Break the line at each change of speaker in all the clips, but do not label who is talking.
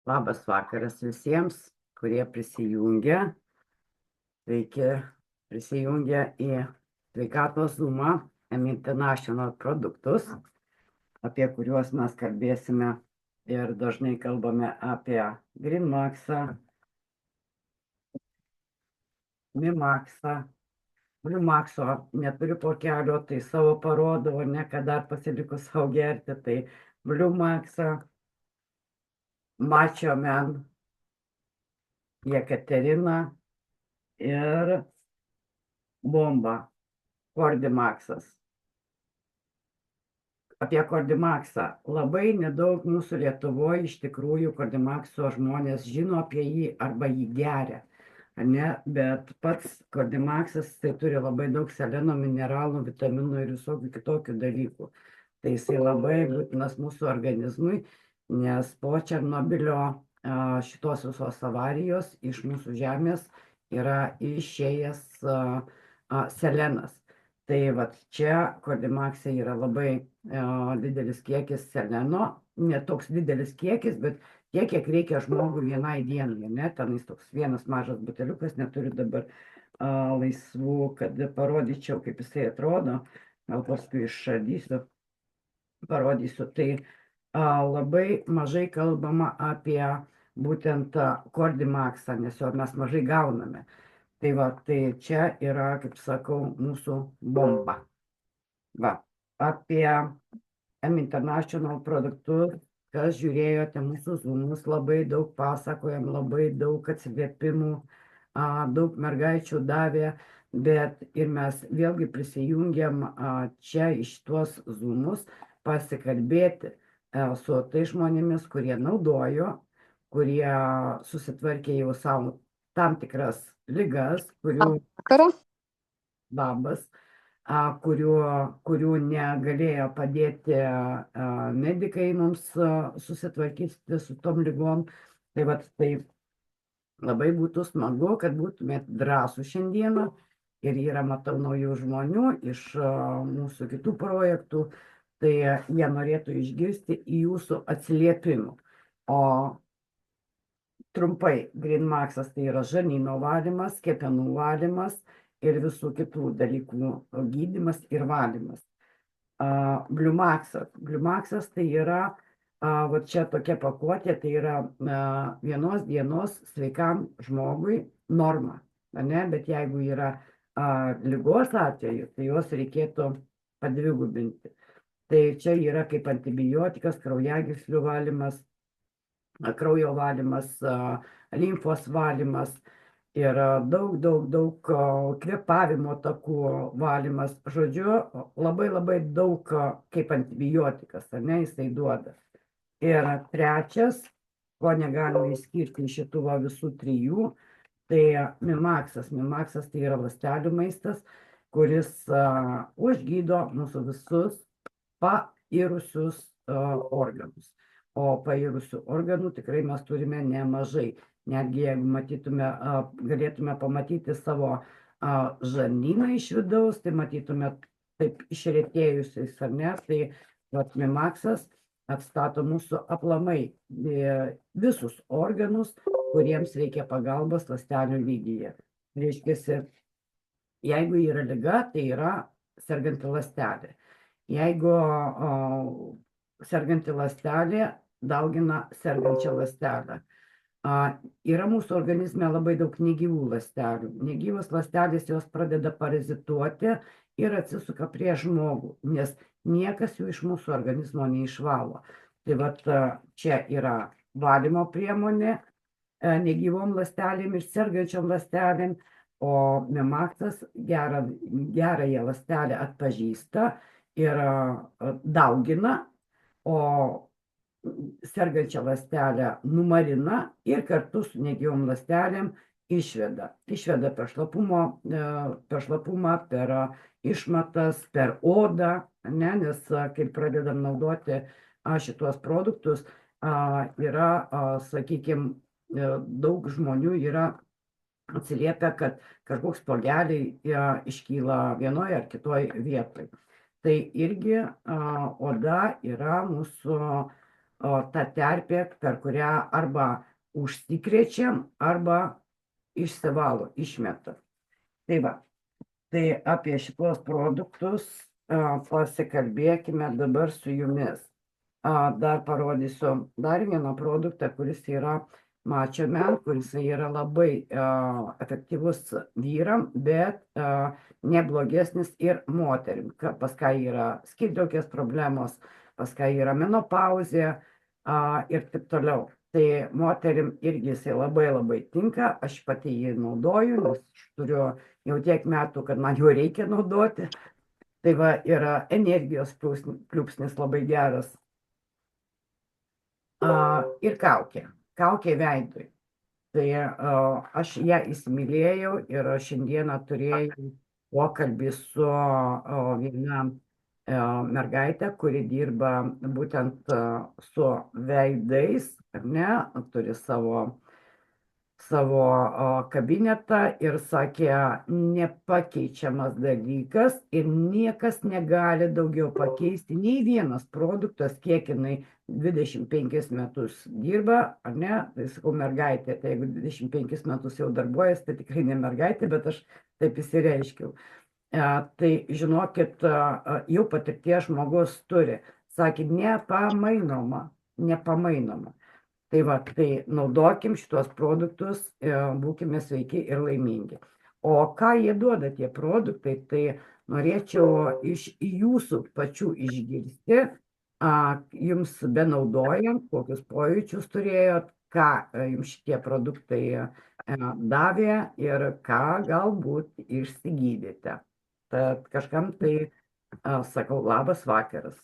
Labas vakaras visiems, kurie prisijungia. Sveiki, prisijungia į sveikatos Zoomą M International produktus, apie kuriuos mes kalbėsime ir dažnai kalbame apie Greenmaxą, Mimaxą. Blumaxo neturiu po kelio, tai savo parodau, ar ne, kad dar pasiliku savo gerti, tai Blumaxą, Macho Man, Jekaterina ir Bomba, Kordimaxas. Apie Kordimaksą. Labai nedaug mūsų Lietuvoje iš tikrųjų Kordimakso žmonės žino apie jį arba jį geria. Ne? Bet pats Kordimaksas tai turi labai daug seleno, mineralų, vitaminų ir visokių kitokių dalykų. Tai jisai labai būtinas mūsų organizmui, nes po Černobylio šitos visos avarijos iš mūsų žemės yra išėjęs selenas. Tai vat čia Kordimakse yra labai didelis kiekis seleno, ne toks didelis kiekis, bet tiek, kiek reikia žmogui vienai dienai, ne, tenais toks vienas mažas buteliukas, neturiu dabar laisvų, kad parodyčiau, kaip jisai atrodo, gal paskui iššaldysiu, parodysiu. Tai labai mažai kalbama apie būtent Kordimaksą, nes jo mes mažai gauname. Tai va, tai čia yra, kaip sakau, mūsų bomba. Va, apie M International produktus, kas žiūrėjote mūsų zoomus, labai daug pasakojam, labai daug atsiliepimų, daug mergaičių davė, bet ir mes vėlgi prisijungiam čia iš tuos zoomus pasikalbėti su tai žmonėmis, kurie naudojo, kurie susitvarkė jau savo tam tikras ligas, kurių negalėjo padėti medikai mums susitvarkyti su tom ligom. Tai vat tai labai būtų smagu, kad būtumėt drąsų šiandieną ir yra, matau, naujų žmonių iš mūsų kitų projektų, tai jie norėtų išgirsti į jūsų atsiliepimų. O trumpai, Greenmaxas tai yra žarnyno valymas, kepenų valymas ir visų kitų dalykų gydymas ir valymas. Blumaxas tai yra, va čia tokia pakuotė, tai yra vienos dienos sveikam žmogui norma, ne? Bet jeigu yra ligos atveju, tai juos reikėtų padvigubinti. Tai čia yra kaip antibiotikas, kraujagyslių valymas, kraujo valymas, limfos valymas ir daug kvėpavimo takų valymas. Žodžiu, labai daug kaip antibiotikas, ar ne, jisai duoda. Ir trečias, ko negalime išskirti iš šitų visų trijų, tai Mimaxas. Mimaxas tai yra ląstelių maistas, kuris užgydo mūsų visus pairusius organus. O pairusių organų tikrai mes turime nemažai. Netgi jeigu galėtume pamatyti savo žarnyną iš vidaus, tai matytume taip išretėjusiais, ar ne? Tai vat Mimaxas atstato mūsų aplamai visus organus, kuriems reikia pagalbos ląstelių lygyje. Reiškia, jeigu yra liga, tai yra serganti ląstelė. Jeigu serganti ląstelė daugina sergančią ląstelę. Yra mūsų organizme labai daug negyvų ląstelių. Negyvos ląstelės jos pradeda parazituoti ir atsisuka prie žmogų, nes niekas jų iš mūsų organizmo neišvalo. Tai vat čia yra valymo priemonė negyvom ląstelėm ir sergančiom ląstelėm, o Mimaxas gerąją ląstelę atpažįsta ir daugina, o sergančią ląstelę numarina ir kartu su negyvom ląstelėm išveda. Išveda per šlapumą, per išmatas, per odą, ne? Nes kai pradedam naudoti šitos produktus, yra, sakykime, daug žmonių yra atsiliepia, kad kažkoks spuogeliai iškyla vienoje ar kitoje vietoje. Tai irgi oda yra mūsų ta terpė, per kurią arba užsikrečiam, arba išsivalo, išmeta. Tai va, tai apie šitos produktus pasikalbėkime dabar su jumis. Dar parodysiu dar vieną produktą, kuris yra Macho Man, kuris yra labai efektyvus vyram, bet neblogesnis ir moterim, pas ką yra skydliaukės problemos, pas ką yra menopauzė ir taip toliau. Tai moterim irgi jisai labai labai tinka, aš pati jį naudoju, nes turiu jau tiek metų, kad man jo reikia naudoti. Tai va, yra energijos pliūpsnis labai geras. Ir kaukė veidui. Tai aš ją įsimylėjau ir šiandieną turėjau pokalbį su viena mergaitė, kuri dirba būtent su veidais, ar ne, turi savo kabinetą ir sakė, nepakeičiamas dalykas ir niekas negali daugiau pakeisti, nei vienas produktas, kiek jinai 25 metus dirba, ar ne, tai sakau mergaitė, tai jeigu 25 metus jau darbuojas, tai tikrai ne mergaitė, bet aš taip įsireiškiau. Tai žinokit, jau patirties žmogus turi, sakė, nepamainoma. Tai va, tai naudokim šitos produktus, būkime sveiki ir laimingi. O ką jie duoda tie produktai, tai norėčiau iš jūsų pačių išgirsti, jums benaudojant, kokius pojūčius turėjot, ką jums šitie produktai davė ir ką galbūt išsigydėte. Tad kažkam tai sakau, labas vakaras.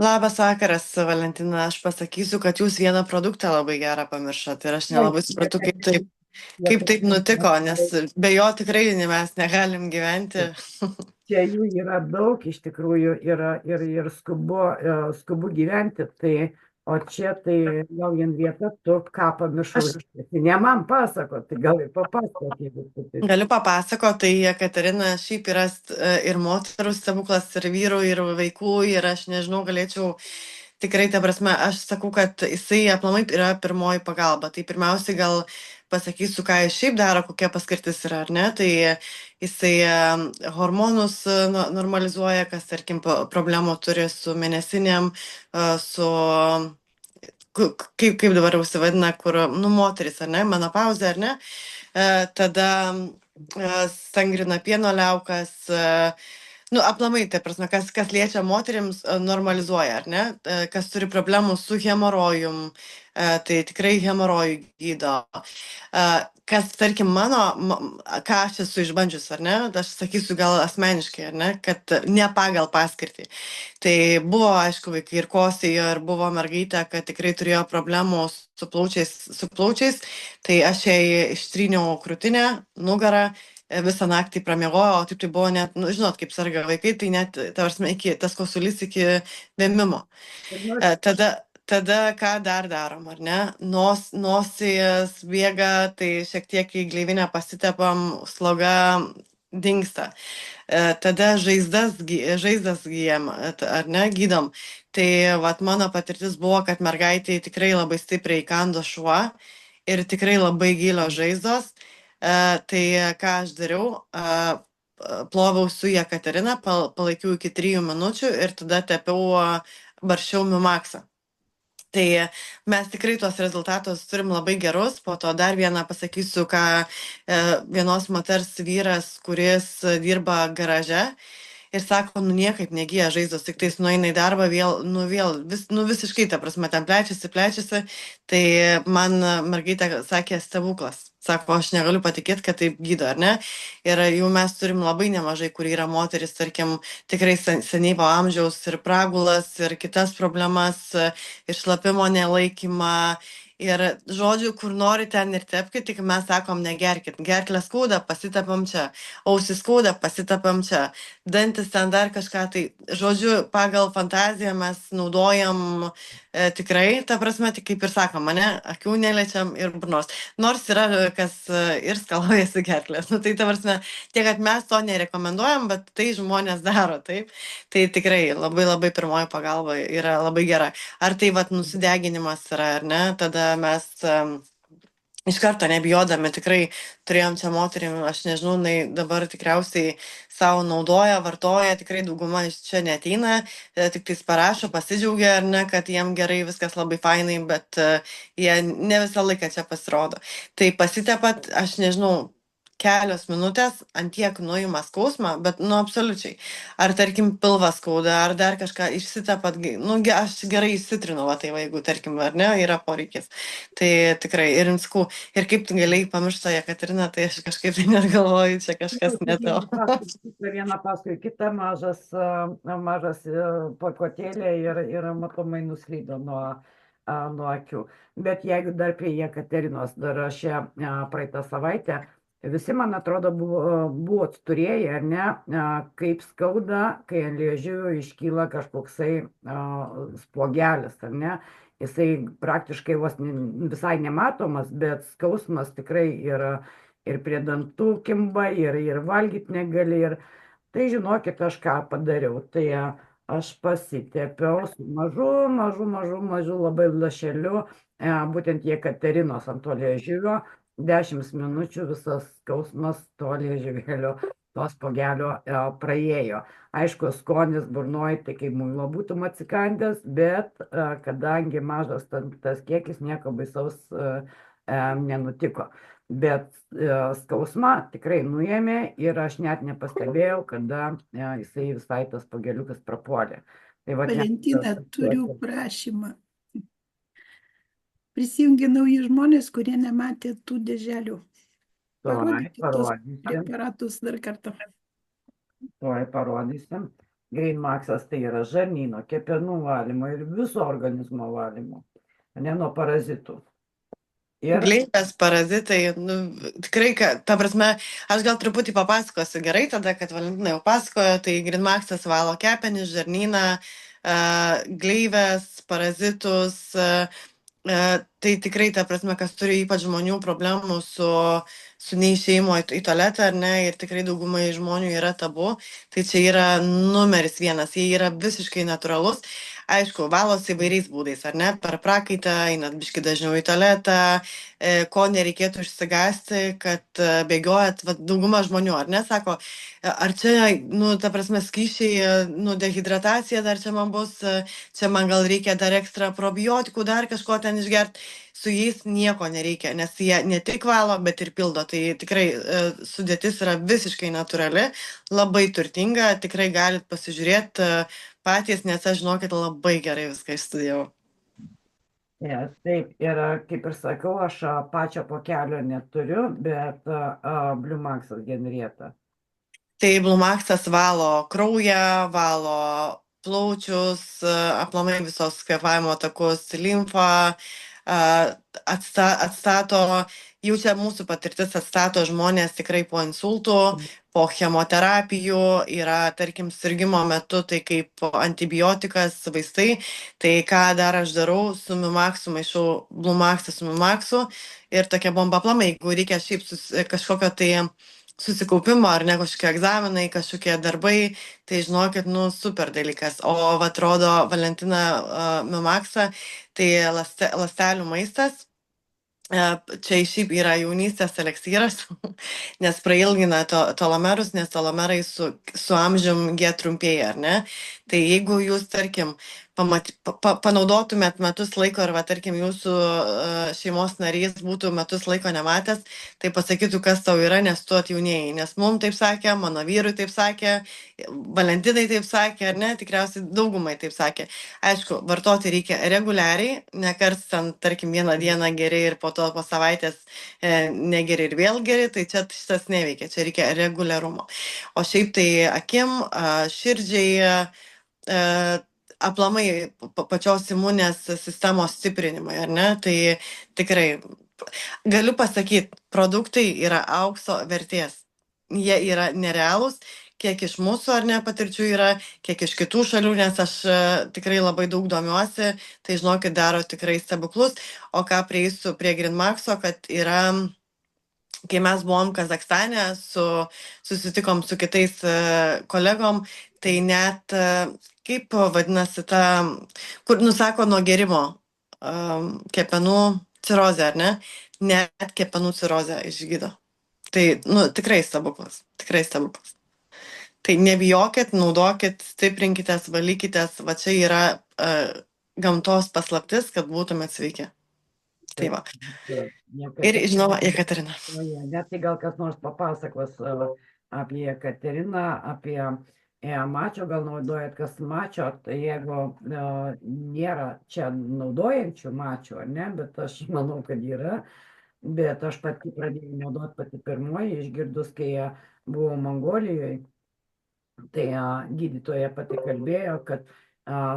Labas vakaras, Valentina. Aš pasakysiu, kad jūs vieną produktą labai gerą pamiršot ir aš nelabai supratau, kaip taip nutiko, nes be jo tikrai mes negalim gyventi.
Čia jų yra daug, iš tikrųjų, yra ir skubu gyventi, tai, o čia tai gal vien vieta, tu ką pamiršau, ne man pasakot, tai gal ir papasakot, jeigu tu taip.
Galiu papasakot, tai Jekaterina šiaip yra ir moterų stebuklas, ir vyrų, ir vaikų, ir aš nežinau, galėčiau tikrai, ta prasme, aš sakau, kad jisai aplamai yra pirmoji pagalba. Tai pirmiausiai gal pasakysiu, ką jis šiaip daro, kokia paskirtis yra, ar ne. Tai jisai hormonus normalizuoja, kas, tarkim, problemų turi su mėnesinėm, su, kaip dabar užsivadina, kur, moteris, ar ne, menopauzė, ar ne. Tada stangrina pieno liaukas, aplamai, tai prasme, kas liečia moterims, normalizuoja, ar ne? Kas turi problemų su hemorojum, tai tikrai hemorojų gydo. Kas, tarkim, ką aš esu išbandžius, ar ne? Aš sakysiu gal asmeniškai, ar ne? Kad ne pagal paskirtį. Tai buvo, aišku, vaikai ir kosėjo, ir buvo mergaitė, kad tikrai turėjo problemų su plaučiais. Tai aš jai ištryniau krūtinę, nugarą, visą naktį pramiegojo, o taip tai buvo net, žinot, kaip serga vaikai, tai net, ta prasme, tas kosulys iki vėmimo. Tada ką dar darom, ar ne? Nosijas bėga, tai šiek tiek į gleivinę pasitepam, sloga dingsta. Tada žaizdas gyjam, ar ne, gydom. Tai vat, mano patirtis buvo, kad mergaitė tikrai labai stipriai įkando šuo ir tikrai labai gilios žaizdos. Tai ką aš dariau, ploviau su Jekaterina, palaikiau iki 3 minučių ir tada tepiau barščiau Mimaxą. Tai mes tikrai tuos rezultatus turim labai gerus. Po to dar vieną pasakysiu, ką vienos moters vyras, kuris dirba garaže, ir sako, niekaip negyja žaizdos, tik tais nueina į darbą, visiškai, ta prasme, ten plečiasi. Tai man mergaitė sakė stebuklas. Sako, aš negaliu patikėti, kad taip gydo, ar ne? Ir jau mes turim labai nemažai, kur yra moteris, tarkim, tikrai senyvo amžiaus ir pragulas, ir kitas problemas, ir šlapimo nelaikymą. Ir žodžiu, kur nori ten ir tepkit, tik mes sakom, negerkit. Gerklę skauda, pasitepam čia. Ausis skauda, pasitepam čia. Dantis ten dar kažką. Tai žodžiu, pagal fantaziją mes naudojam tikrai, ta prasme, tik kaip ir sakom, mane akių neliečiam ir burnos. Nors yra kas ir skalojasi gerklės. Nu, tai ta prasme, tiek, kad mes to nerekomenduojam, bet tai žmonės daro, taip. Tai tikrai labai labai pirmoji pagalba yra labai gera. Ar tai vat nusideginimas yra, ar ne, tada mes iš karto nebijodami tikrai turėjom čia moterim, aš nežinau, jinai dabar tikriausiai savo naudoja, vartoja, tikrai dauguma iš čia neteina, tik tais parašo, pasidžiaugia, ar ne, kad jiem gerai, viskas labai fainai, bet jie ne visą laiką čia pasirodo. Tai pasitepat, aš nežinau, kelios minutės ant tiek nuima skausmą, bet nu absoliučiai. Ar tarkim pilvas skauda, ar dar kažką išsitepat, nu aš gerai įsitrinu, va tai va, jeigu tarkim, ar ne, yra poreikis. Tai tikrai ir sakau, ir kaip tu galėjai pamiršti Jekateriną, tai aš kažkaip tai net galvoju, čia kažkas ne to.
Vieną paskui kitą mažas pakotėlė ir matomai nuslydo nuo akių. Bet jeigu dar prie Jekaterinos, dar aš ją praeitą savaitę, visi, man atrodo, buvot turėję, ar ne, kaip skauda, kai ant liežuvio iškyla kažkoksai spuogelis, ar ne. Jisai praktiškai vos visai nematomas, bet skausmas tikrai yra ir prie dantų kimba, ir valgyti negali. Ir tai žinokit, aš ką padariau. Tai aš pasitepiau su mažu labai lašeliu, būtent Jekaterinos ant to liežuvio. 10 minučių visas skausmas to liežuvėlio, to spuogelio praėjo. Aišku, skonis burnoje, tai kaip muilo būtum atsikandęs, bet kadangi mažas tas kiekis, nieko baisaus nenutiko. Bet skausmą tikrai nuėmė ir aš net nepastebėjau, kada jisai visai tas pageliukas prapuolė. Tai va,
Valentina, turiu prašymą. Prisijungė nauji žmonės, kurie nematė tų dėželių. Parodykite tos aparatus dar kartą.
Tuoj parodysim. GreenMaxas tai yra žarnyno, kepenų valymo ir viso organizmo valymo, ne nuo parazitų.
Gleivės, parazitai, nu, tikrai, ta prasme, aš gal truputį papasakosiu gerai tada, kad Valentina jau pasakojo, tai GreenMaxas valo kepenis, žarnyną, gleivės, parazitus, tai tikrai, ta prasme, kas turi ypač žmonių problemų su neišėjimo į tualetą, ar ne, ir tikrai daugumai žmonių yra tabu, tai čia yra numeris 1, jie yra visiškai natūralus. Aišku, valos įvairiais būdais, ar ne, per prakaitą, einat biški dažniau į tualetą, ko nereikėtų išsigąsti, kad bėgiojat, va, dauguma žmonių, ar ne, sako, ar čia, nu, ta prasme, skysčiai, nu, dehidratacija dar čia man bus, čia man gal reikia dar ekstra probiotikų, dar kažko ten išgerti, su jais nieko nereikia, nes jie ne tik valo, bet ir pildo, tai tikrai sudėtis yra visiškai natūrali, labai turtinga, tikrai galit pasižiūrėti patys, nes aš, žinokit, labai gerai viską išstudijau.
Taip, ir kaip ir sakiau, aš pačio pokelio neturiu, bet BlueMaxas Henrieta.
Tai BlueMaxas valo kraują, valo plaučius, aplamai visos kvėpavimo takus, limfą, atstato, jau čia mūsų patirtis atstato žmonės tikrai po insultų, po chemoterapijų, yra, tarkim, sirgimo metu, tai kaip antibiotikas, vaistai, tai ką dar aš darau, su MiMaxu, maišau BlueMaxą su MiMaxu ir tokia bomba aplamai, jeigu reikia šiaip kažkokio tai susikaupimo ar ne kažkokie egzaminai, kažkokie darbai, tai žinokit, nu, super dalykas. O atrodo, Valentina MiMaxą, tai ląstelių maistas. Čia šiaip yra jaunystės eleksyras, nes prailgina telomerus, nes telomerai su amžium jie trumpėja, ar ne? Tai jeigu jūs, tarkim, panaudotumėt metus laiko ir, va, tarkim, jūsų šeimos narys būtų metus laiko nematęs, tai pasakytų, kas tau yra, nes tu atjaunėjai. Nes mums taip sakė, mano vyrui taip sakė, Valentinai taip sakė, ar ne, tikriausiai daugumai taip sakė. Aišku, vartoti reikia reguliariai, nekars ten, tarkim, vieną dieną geri ir po to po savaitės negeri ir vėl geri, tai čia šitas neveikia, čia reikia reguliarumo. O šiaip tai akim, širdžiai, aplamai pačios imunės sistemos stiprinimai, ar ne? Tai tikrai galiu pasakyti, produktai yra aukso vertės. Jie yra nerealūs. kiek iš mūsų ar ne patirčių yra, kiek iš kitų šalių, nes aš tikrai labai daug domiuosi, tai žinokit, daro tikrai stebuklus. O ką prieisiu prie Greenmaxo, kad yra, kai mes buvom Kazakstane, susitikom su kitais kolegom, tai net, kaip vadinasi ta, kur nusako nuo gerimo kepenų cirozę, ar ne? Net kepenų cirozę išgydo. Tai, nu, tikrai stebuklas, tikrai stebuklas. Tai nebijokit, naudokit, stiprinkitės, valykitės, va čia yra gamtos paslaptis, kad būtumėt sveiki. Tai va. Ir žinoma, Jekaterina.
Net tai gal kas nors papasakos apie Jekateriną, apie mačio, gal naudojat kas mačio, tai jeigu nėra čia naudojančių mačio, ar ne, bet aš manau, kad yra, bet aš pati pradėjau naudoti pati pirmoji, išgirdus, kai buvau Mongolijoje, tai gydytoja pati kalbėjo, kad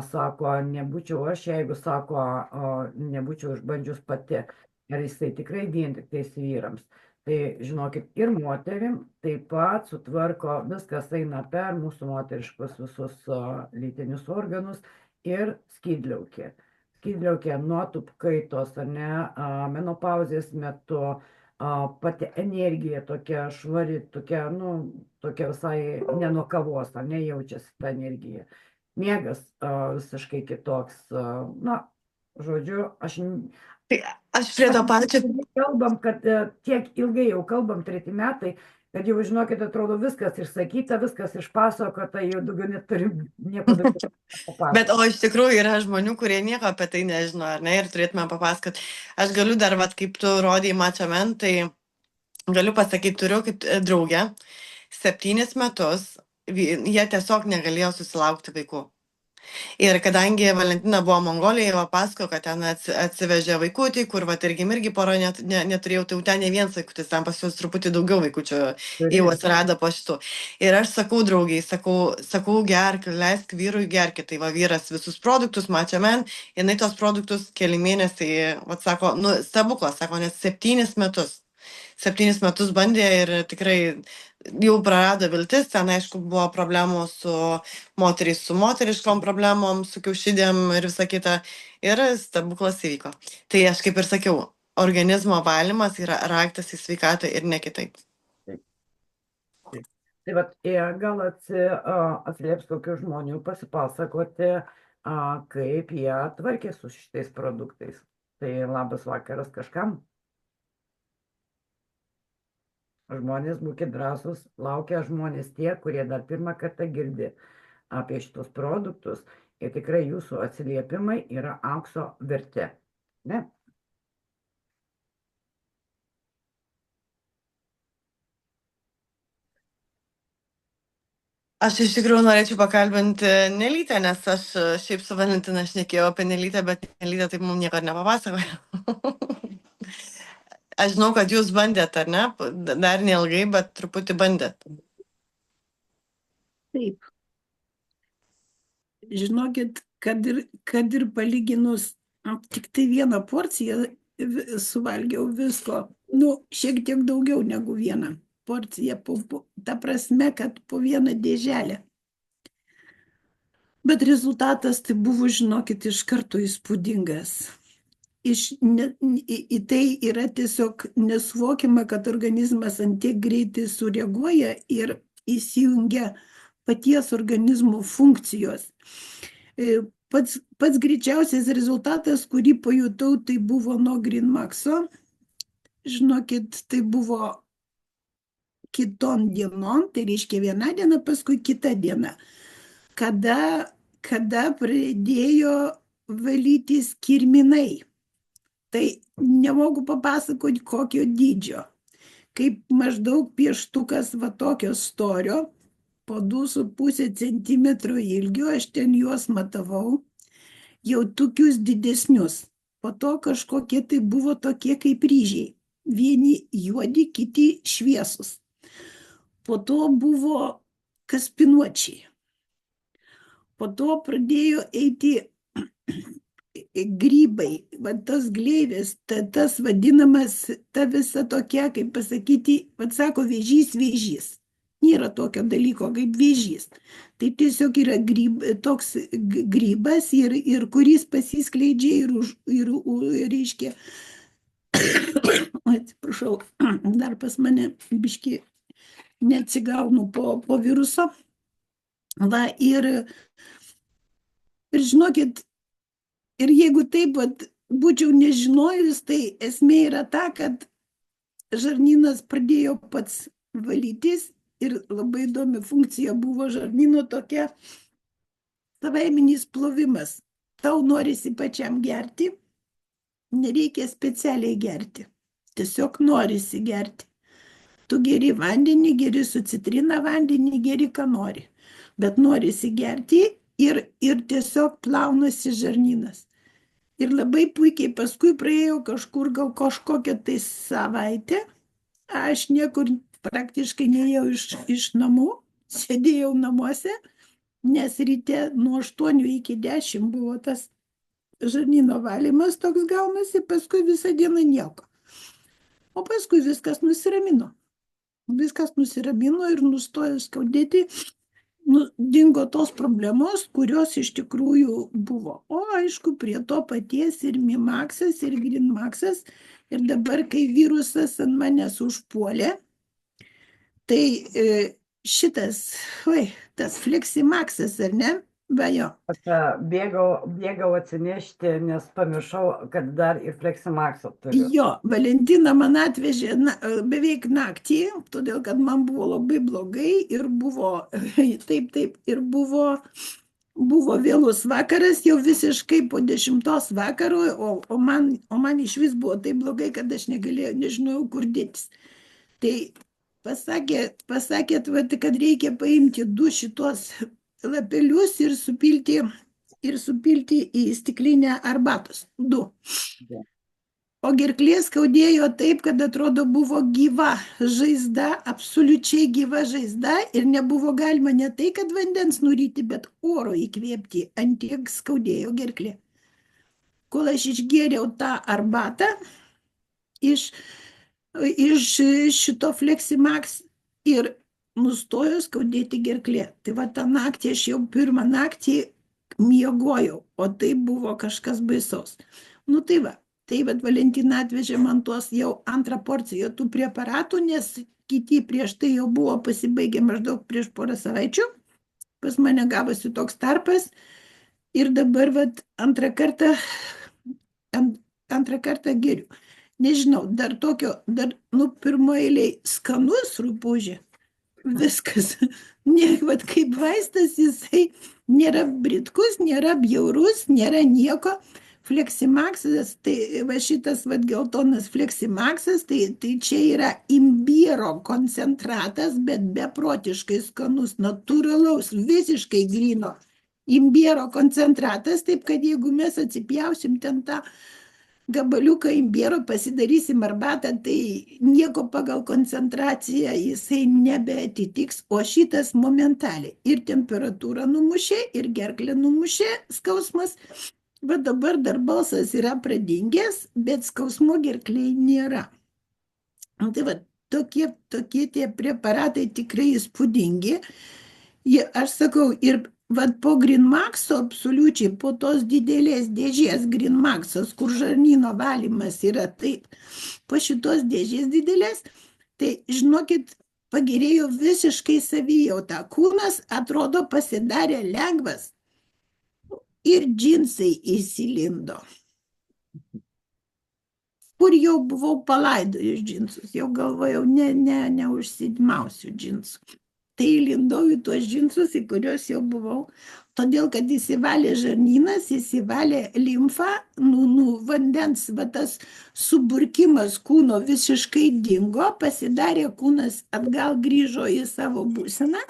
sako, nebūčiau aš, jeigu sako, nebūčiau išbandžius pati. Ir jisai tikrai vien tik tais vyrams. Tai žinokit, ir moterim taip pat sutvarko, viskas eina per mūsų moteriškus visus lytinius organus ir skydliaukė. Skydliaukė nuo tupkaitos, ar ne, menopauzės metu, pati energija tokia švari, tokia, nu, tokia visai ne nuo kavos, ar ne, jaučiasi ta energija. Miegas visiškai kitoks, na, žodžiu,
Aš prie to pačio.
Kalbam, kad tiek ilgai jau kalbam, 3 metai, kad jau, žinokit, atrodo viskas išsakyta, viskas išpasakota, jau daugiau neturim nieko daugiau papasakoti.
Bet o iš tikrųjų yra žmonių, kurie nieko apie tai nežino, ar ne, ir turėtume papasakoti. Aš galiu dar, vat, kaip tu rodėjai Macho Man, tai galiu pasakyti, turiu kaip draugę, 7 metus, jie tiesiog negalėjo susilaukti vaikų. Ir kadangi Valentina buvo Mongolijoje, papasakojo, kad ten atsivežė vaikutį, kur vat irgi pora neturėjau, tai ten ne vienas vaikutis, ten pas juos truputį daugiau vaikučių jau atsirado po šitų. Ir aš sakau draugiai, sakau gerk, leisk vyrui gerkit, tai va vyras visus produktus, Macho Man, jinai tos produktus keli mėnesiai, vat sako, nu stebuklas, sako, nes 7 metus. 7 metus bandė ir tikrai jau prarado viltis, ten aišku buvo problemų su moteriškom problemom, su kiaušidėm ir visa kita. Ir stebuklas įvyko. Tai aš kaip ir sakiau, organizmo valymas yra raktas į sveikatą ir ne kitaip.
Tai vat, gal atsilieps tokių žmonių pasipasakoti, kaip jie tvarkė su šitais produktais. Tai labas vakaras kažkam. Žmonės, būkit drąsūs, laukia žmonės tie, kurie dar pirmą kartą girdi apie šitos produktus ir tikrai jūsų atsiliepimai yra aukso vertė. Ne?
Aš iš tikrųjų norėčiau pakalbinti Nelytę, nes aš šiaip su Valentina šnekėjau apie Nelytę, bet Nelytė taip mums nieko nepapasakojo. Aš žinau, kad jūs bandėt, ar ne? Dar neilgai, bet truputį bandėt.
Taip. Žinokit, kad ir palyginus tik tai 1 porciją suvalgiau visko, nu, šiek tiek daugiau negu 1 porciją, ta prasme, kad po 1 dėželę. Bet rezultatas tai buvo, žinokit, iš karto įspūdingas. Į tai yra tiesiog nesuvokiama, kad organizmas ant tiek greitai sureaguoja ir įsijungia paties organizmo funkcijos. Pats greičiausias rezultatas, kurį pajutau, tai buvo nuo Greenmaxo. Žinokit, tai buvo kitom dienom, tai reiškia 1 diena, paskui kita diena, kada pradėjo valytis kirminai. Tai nemogu papasakoti, kokio dydžio. Kaip maždaug pieštukas va tokio storio, po 2,5 centimetro ilgio, aš ten juos matavau, jau tokius didesnius. Po to kažkokie tai buvo tokie kaip ryžiai. Vieni juodi, kiti šviesus. Po to buvo kaspinuočiai. Po to pradėjo eiti grybai, va tos gleivės, tas vadinamas, ta visa tokia, kaip pasakyti, va sako, vėžys. nėra tokio dalyko kaip vėžys. Tai tiesiog yra toks grybas, ir kuris pasiskleidžia reiškia, atsiprašau, dar pas mane biški neatsigaunu po viruso. Va, ir žinokit, ir jeigu taip būčiau nežinojus, tai esmė yra ta, kad žarnynas pradėjo pats valytis ir labai įdomi funkcija buvo žarnyno tokia savaiminis plovimas. Tau norisi pačiam gerti, nereikia specialiai gerti, tiesiog norisi gerti. Tu geri vandenį, geri su citrina vandenį, geri ką nori, bet norisi gerti ir tiesiog plaunasi žarnynas. Ir labai puikiai paskui praėjo kažkur gal kažkokią tai savaitę, aš niekur praktiškai neėjau iš namų, sėdėjau namuose, nes ryte nuo 8 iki 10 buvo tas žarnyno valymas toks gaunasi, paskui visą dieną nieko. O paskui viskas nusiramino. Viskas nusiramino ir nustojo skaudėti, dingo tos problemos, kurios iš tikrųjų buvo. O aišku, prie to paties ir Mimaxas, ir Grinmaxas. Ir dabar, kai virusas ant manęs užpuolė, tai šitas, tas Fleximaxas, ar ne? Be jo.
Bėgau atsinešti, nes pamiršau, kad dar ir Fleximaxą turiu.
Jo, Valentina man atvežė beveik naktį, todėl kad man buvo labai blogai ir buvo, taip, ir buvo vėlus vakaras, jau visiškai po 10 vakaro, o man iš vis buvo taip blogai, kad aš nežinojau, kur dėtis. Tai pasakėt, kad reikia paimti 2 šitos lapelius ir supilti į stiklinę arbatos. 2. O gerklė skaudėjo taip, kad atrodo buvo gyva žaizda, absoliučiai gyva žaizda ir nebuvo galima ne tai, kad vandens nuryti, bet oro įkvėpti, ant tiek skaudėjo gerklė. Kol aš išgėriau tą arbatą iš šito Fleximax ir nustojo skaudėti gerklė. Tai va tą naktį aš jau pirmą naktį miegojau, o tai buvo kažkas baisaus. Tai Valentina atvežė man tuos jau 2 porciją tų preparatų, nes kiti prieš tai jau buvo pasibaigę maždaug prieš porą savaičių. Pas mane gavosi toks tarpas ir dabar antrą kartą geriu. Nežinau, dar pirmoje eilėje skanus rupūžė. Viskas. Kaip vaistas, jisai nėra britkus, nėra bjaurus, nėra nieko. Fleximaxas, tai šitas geltonas Fleximaxas, tai čia yra imbiero koncentratas, bet beprotiškai skanus, natūralaus, visiškai gryno imbiero koncentratas, taip kad jeigu mes atsipjausim ten tą gabaliuką imbiero, pasidarysim arbatą, tai nieko pagal koncentraciją jisai nebeatitiks, o šitas momentaliai ir temperatūrą numušė, ir gerklę numušė skausmas, bet dabar dar balsas yra pradingęs, bet skausmo gerklėje nėra. Tai tokie tie preparatai tikrai įspūdingi. Aš sakau, ir po Grinmaxo absoliučiai, po tos didelės dėžės Grinmaxas, kur žarnyno valymas yra taip, po šitos dėžės didelės, tai žinokit, pagerėjo visiškai savijauta. Kūnas atrodo pasidarė lengvas ir džinsai įsilindo. Kur jau buvau palaidojus džinsus, jau galvojau, neužsidimausiu džinsų. Tai įlindau į tuos džinsus, į kuriuos jau buvau, todėl, kad įsivalė žarnynas, įsivalė limfa, vandens, tas suburkimas kūno visiškai dingo, pasidarė kūnas atgal grįžo į savo būseną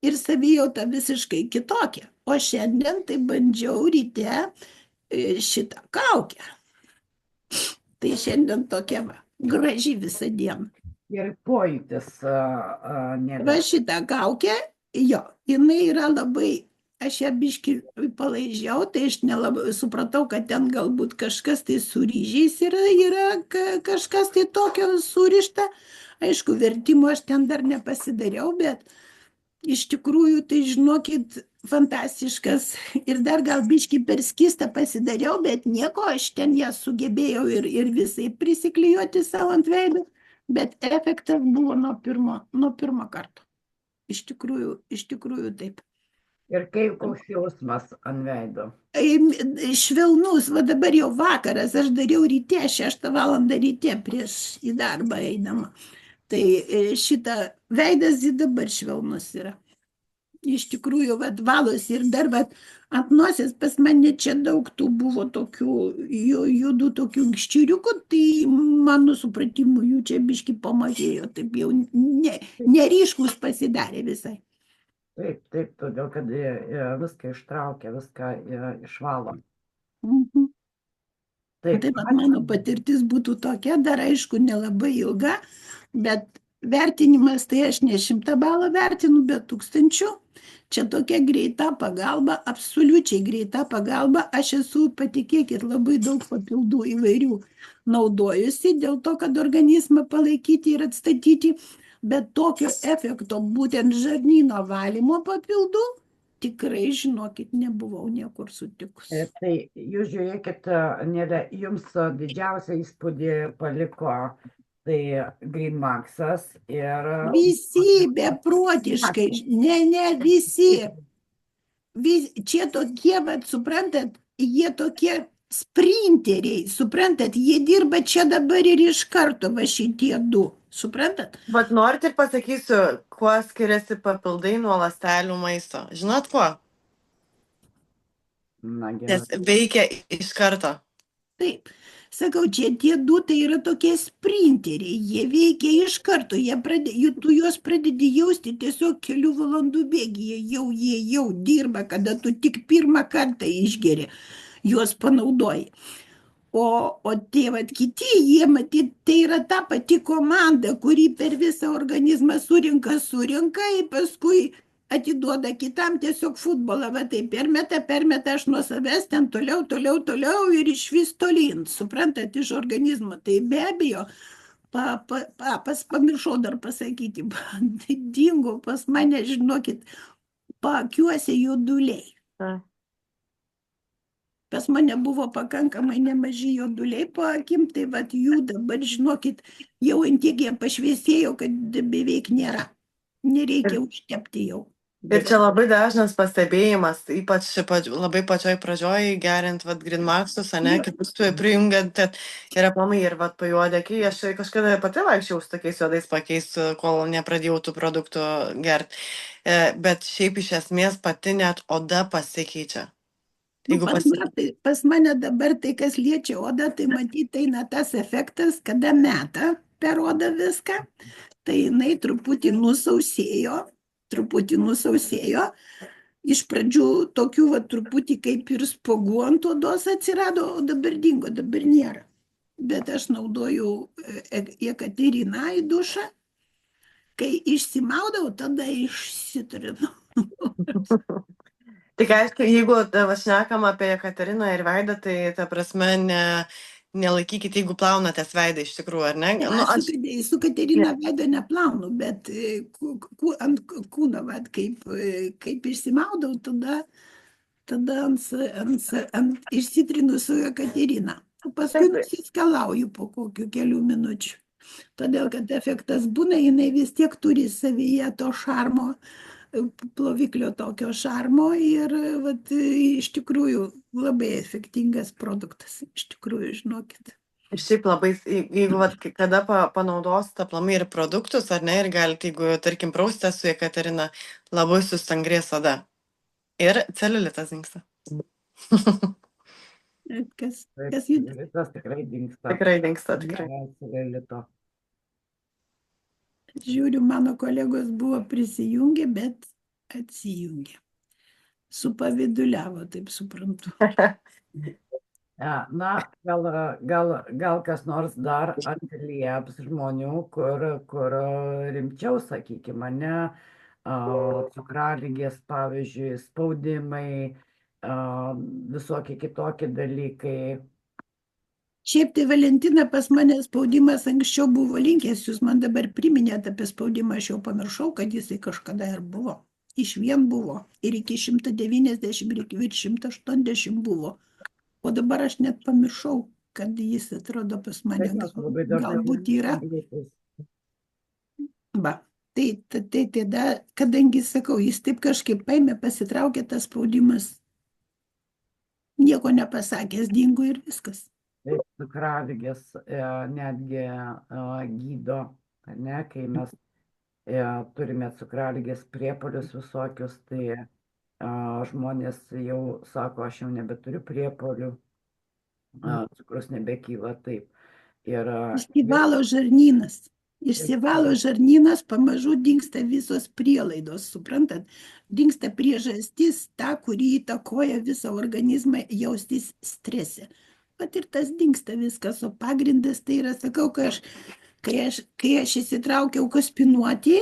ir savijauta visiškai kitokia. O šiandien tai bandžiau ryte šitą kaukę. Tai šiandien tokia graži visą dieną.
Ir pojūtis nėra.
Va šitą kaukę, jo, jinai yra labai, aš ją biškį palaižiau, tai aš nelabai supratau, kad ten galbūt kažkas tai su ryžiais yra kažkas tai tokio surišta. Aišku, vertimo aš ten dar nepasidariau, bet iš tikrųjų, tai žinokit, fantastiškas. Ir dar gal biški per skystą pasidariau, bet nieko, aš ten ją sugebėjau ir visai prisiklijuoti savo ant veido, bet efektas buvo nuo pirmo karto. Iš tikrųjų taip.
Ir kaip koks jausmas ant veido?
Švelnus, va dabar jau vakaras, aš dariau ryte, 6 valandą ryte prieš į darbą eidama. Tai šitą veidas į dabar švelnus yra. Iš tikrųjų, vat, valosi ir dar vat, ant nosies pas mane čia daug tų buvo tokių judų, tokių ščiriukų, tai mano supratimu jų čia biški pamažėjo, taip jau neryškus pasidarė visai.
Taip, todėl kad viską ištraukia, viską išvalo.
Mhm.
Taip,
Taip pat mano patirtis būtų tokia, dar aišku, nelabai ilga, bet vertinimas, tai aš ne 100 balą vertinu, bet 1000. Čia tokia greita pagalba, absoliučiai greita pagalba. Aš esu, patikėkit, labai daug papildų įvairių naudojusi, dėl to, kad organizmą palaikyti ir atstatyti, bet tokio efekto būtent žarnyno valymo papildų tikrai, žinokit, nebuvau niekur sutikus.
Tai jūs žiūrėkit, Nele, jums didžiausią įspūdį paliko tai Green Maxas ir...
Visi beprotiškai, ne, visi. Čia tokie, vat, suprantat, jie tokie sprinteriai, suprantat, jie dirba čia dabar ir iš karto, va šitie du, suprantat?
Bet norit ir pasakysiu, kuo skiriasi papildai nuo ląstelių maisto. Žinot kuo?
Na,
Nes
gerai.
veikia iš karto.
Taip, sakau, čia tie du tai yra tokie sprinteriai, jie veikia iš karto, tu juos pradedi jausti tiesiog kelių valandų bėgyje, jie jau dirba, kada tu tik pirmą kartą išgeri, juos panaudoji. O tie vat kiti, jie matyt, tai yra ta pati komanda, kuri per visą organizmą surinka ir paskui atiduoda kitam tiesiog futbolą, va tai permeta aš nuo savęs ten toliau ir iš vis tolyn, suprantat, iš organizmo. Tai be abejo, pamiršau dar pasakyti, dingo pas mane, žinokit, paakiuose juoduliai. Pas mane buvo pakankamai nemaži juoduliai po akim, tai vat jų dabar, žinokit, jau antiek jie pašviesėjo, kad beveik nėra. Nereikia užtepti jau.
Ir čia labai dažnas pastebėjimas, ypač labai pačioj pradžioj, geriant Green Maxus, ne, kitus prijungiant ir aplamai ir pajuodę, kai aš kažkada pati vaikščiau su tokiais juodais pakeisiu, kol nepradėjau tų produktų gerti. Bet šiaip iš esmės pati net oda pasikeičia.
Pas mane dabar tai, kas liečia odą, tai matyt, eina tas efektas, kada meta per odą viską, tai jinai truputį nusausėjo. Iš pradžių tokių truputį kaip ir spuogų ant odos atsirado, o dabar dingo, dabar nėra. Bet aš naudoju Ekateriną į dušą, kai išsimaudau, tada išsitrinu.
Tik aišku, jeigu šnekam apie Ekateriną ir veidą, tai ta prasme nelaikykit, jeigu plaunatės veidą iš tikrųjų, ar ne?
Su Ekaterina veidą neplaunu, bet ant kūno, kaip išsimaudau, tada išsitrinu su Ekaterina. Paskui nusiskalauju po kokių kelių minučių. Todėl, kad efektas būna, jinai vis tiek turi savyje to šarmo, ploviklio tokio šarmo ir iš tikrųjų labai efektingas produktas, iš tikrųjų, žinokit.
Šiaip labai, jeigu kada panaudosit aplamai ir produktus, ar ne, ir galite, jeigu, tarkim, prausite su Ekaterina, labai sustangrės oda. Ir celiulitas dingsta.
Kas
Celiulitas tikrai dingsta.
Tikrai dingsta, tikrai.
Celiulito.
Žiūriu, mano kolegos buvo prisijungę, bet atsijungė. Supaviduliavo, taip suprantu.
Na, gal kas nors dar atlieps žmonių, kur rimčiau, sakykime, ne, cukraligės, pavyzdžiui, spaudimai, visokie kitokie dalykai.
Šiaip tai Valentina pas mane spaudimas anksčiau buvo linkęs, jūs man dabar priminėte apie spaudimą, aš jau pamiršau, kad jisai kažkada ir buvo. Iš vien buvo. Ir iki 190, ir iki virš 180 buvo. O dabar aš net pamiršau, kad jis atrodo pas mane.
Bet labai dažnai
Galbūt yra.
greitis.
Va. Tai tada, kadangi sakau, jis taip kažkaip paėmė, pasitraukė tas spaudimas, nieko nepasakęs, dingo ir viskas.
Taip, cukraligės netgi gydo, ne, kai mes turime cukraligės priepuolius visokius, tai žmonės jau sako, aš jau nebeturiu priepuolių, cukrus nebekyla, taip. Ir
Išsivalo žarnynas. Išsivalo žarnynas, pamažu dingsta visos prielaidos, suprantat? Dingsta priežastis, ta, kuri įtakoja visą organizmą jaustis strese. Pat ir tas dingsta viskas, o pagrindas tai yra, sakau, kai aš įsitraukiau kaspinuoti,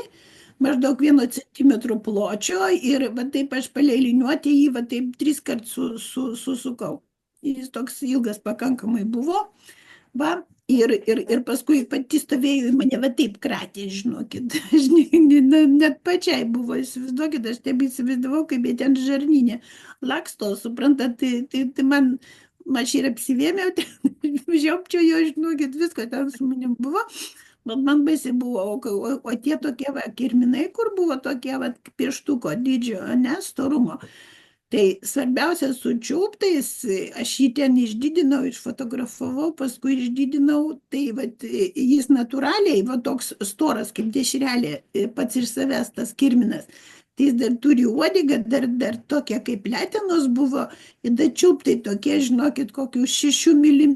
maždaug 1 centimetro pločio ir va taip aš palei liniuotę jį va taip 3 kartus susukau. Jis toks ilgas pakankamai buvo. Va, ir paskui pati stovėjau, mane va taip kratė, žinokit. Net pačiai buvo, įsivaizduokit, aš taip įsivaizdavau, kaip jie ten žarninė laksto, suprantat, tai man aš ir apsivėmiau, žiaupčiojo, žinokit, visko ten su manim buvo. Bet man baisiai buvo, o tie tokie va, kirminai, kur buvo tokie va, pieštuko dydžio, ne, storumo. Tai svarbiausia su čiulptais, aš jį ten išdidinau, išfotografavau, paskui išdidinau, tai vat, jis natūraliai, va toks storas kaip dešrelė, pats iš savęs tas kirminas. Tai jis dar turi uodegą, dar tokia kaip letenos buvo, ir dar čiulptai tokie, žinokit, kokių 6 mm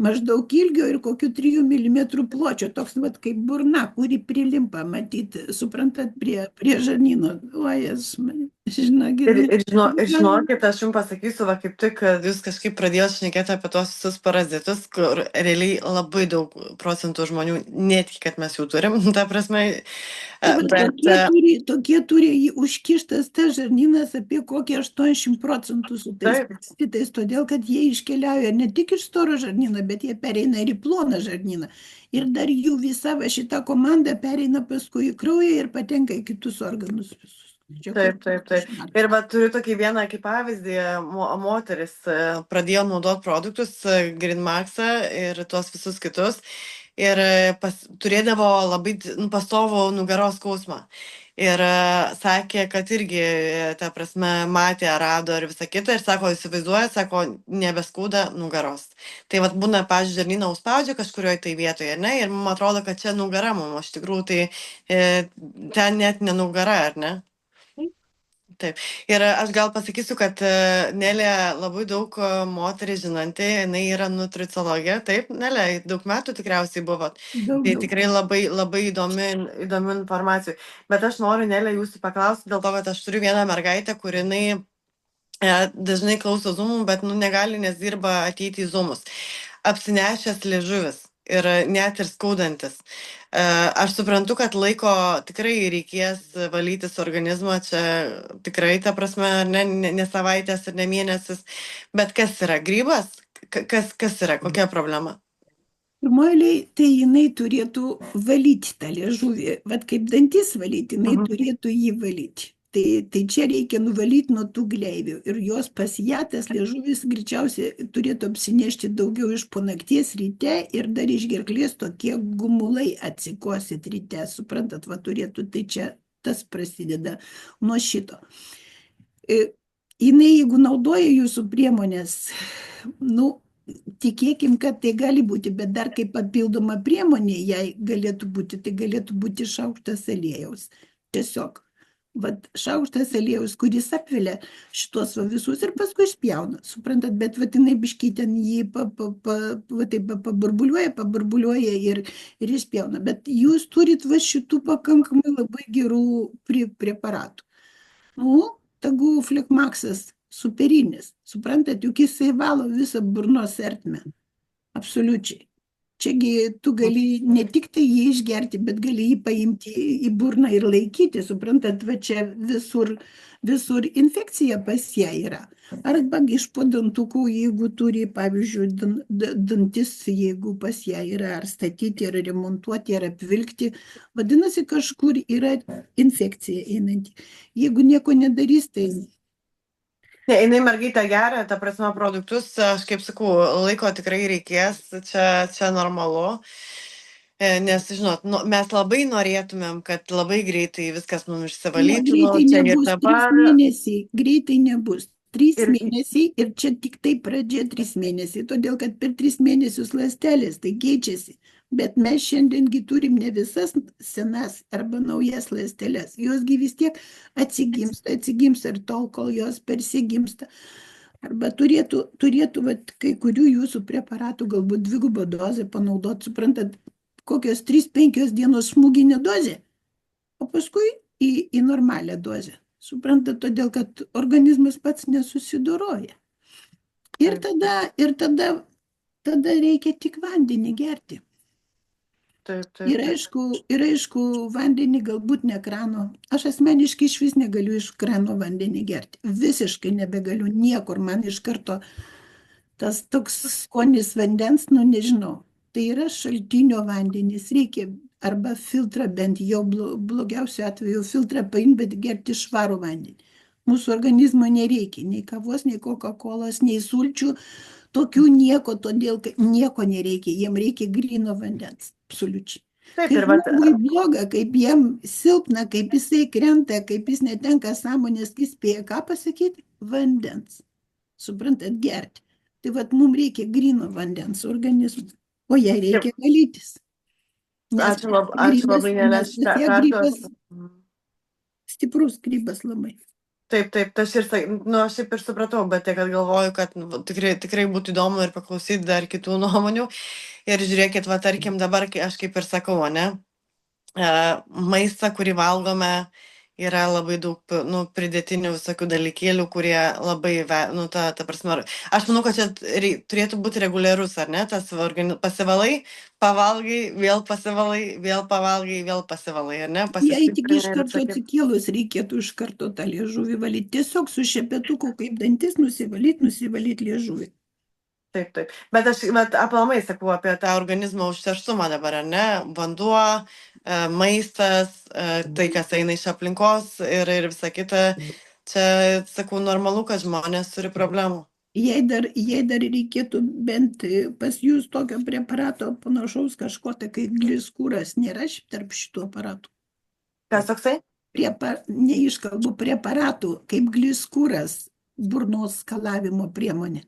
maždaug ilgio ir kokių 3 mm pločio, toks vat kaip burna, kuri prilimpa, matyti, suprantat, prie žarnyno. Ojas, žinokit.
Ir žinokit, aš jums pasakysiu, va kaip tik, kad jūs kažkaip pradėjote šnekėti apie tuos visus parazitus, kur realiai labai daug procentų žmonių netiki, kad mes jų turim, ta prasme.
Tokie turi užkištas tas žarnynas apie kokį 80% su tais parazitais, todėl kad jie iškeliauja ne tik iš storo žarnyno, bet jie pereina ir į ploną žarnyną. Ir dar jų visa va šita komanda pereina paskui į kraują ir patenka į kitus organus visus.
Taip. Ir va turiu tokį vieną kaip pavyzdį, moteris pradėjo naudoti produktus, Greenmaxą ir tuos visus kitus, ir turėdavo labai pastovų nugaros skausmą. Ir sakė, kad irgi, ta prasme, matė, rado ir visą kitą, ir sako, įsivaizduoja, sako, nebeskauda nugaros. Tai vat būna, pavyzdžiui, žarnyną užspaudžia kažkurioje tai vietoje, ne, ir man atrodo, kad čia nugara mums, iš tikrųjų, tai ten net ne nugara, ar ne? Taip. Ir aš gal pasakysiu, kad Nelė labai daug moterį žinanti, jinai yra nutricologė. Taip, Nelė, daug metų tikriausiai buvo. Tai tikrai labai įdomi informacija. Bet aš noriu, Nelė, jūsų paklausti dėl to, kad aš turiu vieną mergaitę, kur jinai dažnai klauso Zoomų, bet negali, nes dirba ateiti į Zoomus. Apsinešęs liežuvis ir net ir skaudantis. Aš suprantu, kad laiko tikrai reikės valytis organizmą, čia tikrai, ta prasme, ne savaitės ir ne mėnesis, bet kas yra grybas? Kas yra, kokia problema?
Pirmoji, tai jinai turėtų valyti tą liežuvį, vat kaip dantis valyti, jinai turėtų jį valyti. Tai čia reikia nuvalyti nuo tų gleivių ir jos pas ją tas liežuvis greičiausiai turėtų apsinešti daugiau iš po nakties ryte ir dar iš gerklės tokie gumulai atsikosit ryte, suprantat, va turėtų, tai čia tas prasideda nuo šito. Jinai, jeigu naudoja jūsų priemonės, tikėkim, kad tai gali būti, bet dar kaip papildoma priemonė, jei galėtų būti, tai galėtų būti šaukštas aliejaus. Tiesiog. Vat šaukštas aliejaus, kuris apvilia šitos visus ir paskui išpjauna, suprantat, bet vat jinai biškai ten jį paburbuliuoja ir išpjauna, bet jūs turit va šitų pakankamai labai gerų preparatų. Tagu Fleekmaxas superinis, suprantat, juk jisai valo visą burnos ertmę, absoliučiai. Čiagi tu gali ne tik tai jį išgerti, bet gali jį paimti į burną ir laikyti, suprantat, va čia visur infekcija pas ją yra. Arba iš po dantukų, jeigu turi, pavyzdžiui, dantis, jeigu pas ją yra ar statyti, ar remontuoti, ar apvilkti, vadinasi, kažkur yra infekcija einanti. Jeigu nieko nedarys, tai
Ne, jinai mergaitė geria, ta prasme, produktus, aš kaip sakau, laiko tikrai reikės, čia normalu. Nes, žinot, mes labai norėtumėm, kad labai greitai viskas mums išsivalytų,
greitai
čia ir
nebus, 3
dabar.
mėnesiai, greitai nebus. 3
Ir-
mėnesiai ir čia tik tai pradžia 3 mėnesiai, todėl kad per 3 mėnesius ląstelės tai keičiasi. Bet mes šiandiengi turim ne visas senas arba naujas ląsteles. Josgi vis tiek atsigimsta ir tol, kol jos persigimsta. Arba turėtų vat, kai kurių jūsų preparatų galbūt dvigubą dozę panaudoti, suprantat, kokios 3-5 dienos smūginė dozė, o paskui į normalią dozę. Suprantat, todėl kad organizmas pats nesusidoroja. Ir tada reikia tik vandenį gerti.
Taip.
Ir aišku, vandenį galbūt ne krano. Aš asmeniškai iš vis negaliu iš krano vandenį gerti. Visiškai nebegaliu niekur. Man iš karto tas toks skonis vandens, nu nežinau. Tai yra šaltinio vandenys. Reikia arba filtrą, bent jau blogiausiu atveju filtrą paimti, bet gerti švarų vandenį. Mūsų organizmo nereikia nei kavos, nei Coca-Colos, nei sulčių. Tokių nieko, todėl kad nieko nereikia. Jiem reikia gryno vandens. Absoliučiai.
Taip,
Kaip
ir vat,
žmogui bloga, kaip jiem silpna, kaip jisai krenta, kaip jis netenka sąmonės, kai spėja ką pasakyti? Vandens. Suprantat, gerti. Tai vat mums reikia gryno vandens organizmui, o jai reikia valytis.
ačiū labai, Nelė, aš perduosiu.
Stiprus grybas labai.
Taip, aš ir supratau, bet tiek, kad galvoju, kad tikrai būtų įdomu ir paklausyti dar kitų nuomonių. Ir žiūrėkit, va, tarkim, dabar, aš kaip ir sakau, ne, maistą, kurį valgome, yra labai daug, pridėtinių visokių dalykėlių, kurie labai, ta prasme, aš manau, kad čia turėtų būti reguliarus, ar ne, tas pasivalai, pavalgai, vėl pasivalai, vėl pavalgai, vėl pasivalai, ar ne?
Jei tik iš karto atsikėlus reikėtų iš karto tą liežuvį valyti, tiesiog su šepetuku kaip dantis nusivalyti liežuvį.
Taip. Bet aš aplamai sakau apie tą organizmo užterštumą dabar, ar ne? Vanduo, maistas, tai, kas eina iš aplinkos ir visa kita. Čia, sakau, normalu, kad žmonės turi problemų.
Jei dar reikėtų bent pas jūs tokio preparato panašaus kažko, tai kaip gliskuras nėra tarp šitų aparatų.
Kas toksai?
Neiškalbu preparatų, kaip gliskuras, burnos skalavimo priemonė.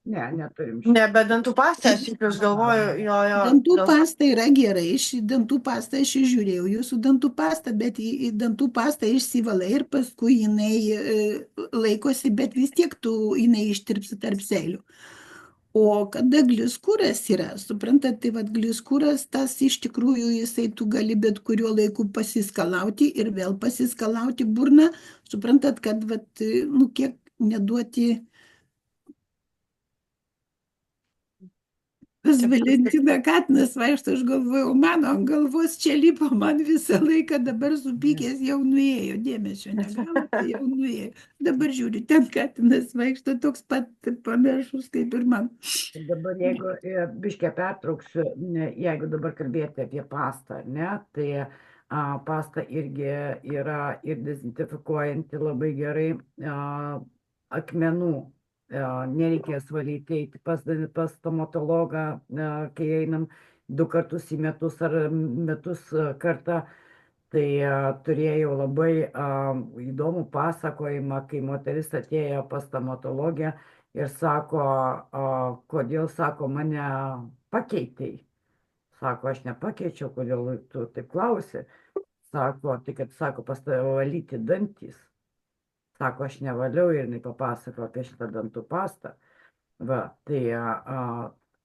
Ne, neturim.
Ne, bet dantų pastą, aš galvoju, jo.
Dantų pasta yra gerai, dantų pastą aš žiūrėjau, jūsų dantų pastą, bet į dantų pastą išsivalai ir paskui jinai laikosi, bet vis tiek jinai ištirpsi tarp seilių. O kada gliskuras yra, suprantat, tai vat gliskuras, tas iš tikrųjų jisai tu gali bet kuriuo laiku pasiskalauti ir vėl pasiskalauti burną, suprantat, kad vat, kiek neduoti. Pas Valentiną katinas vaikšto, aš galvojau, mano ant galvos čia lipo, man visą laiką dabar supykęs jau nuėjo, dėmesio negavo, tai jau nuėjo. Dabar žiūriu, ten katinas vaikšto toks pat panašus kaip ir man.
Dabar jeigu biškę pertrauksiu, jeigu dabar kalbėti apie pastą, ne, tai pasta irgi yra ir dezinfekuojanti labai gerai akmenų. Nereikės valyti, eiti pas stomatologą, kai einam 2 kartus į metus ar metus kartą. Tai turėjau labai įdomų pasakojimą, kai moteris atėjo pas stomatologę ir sako, kodėl, sako, mane pakeitei. Sako, aš nepakeičiau, kodėl tu taip klausi. Sako, tai kad, sako, pas tave valyti dantys. Sako, aš nevaliau ir jinai papasako apie šitą dantų pastą. Va, tai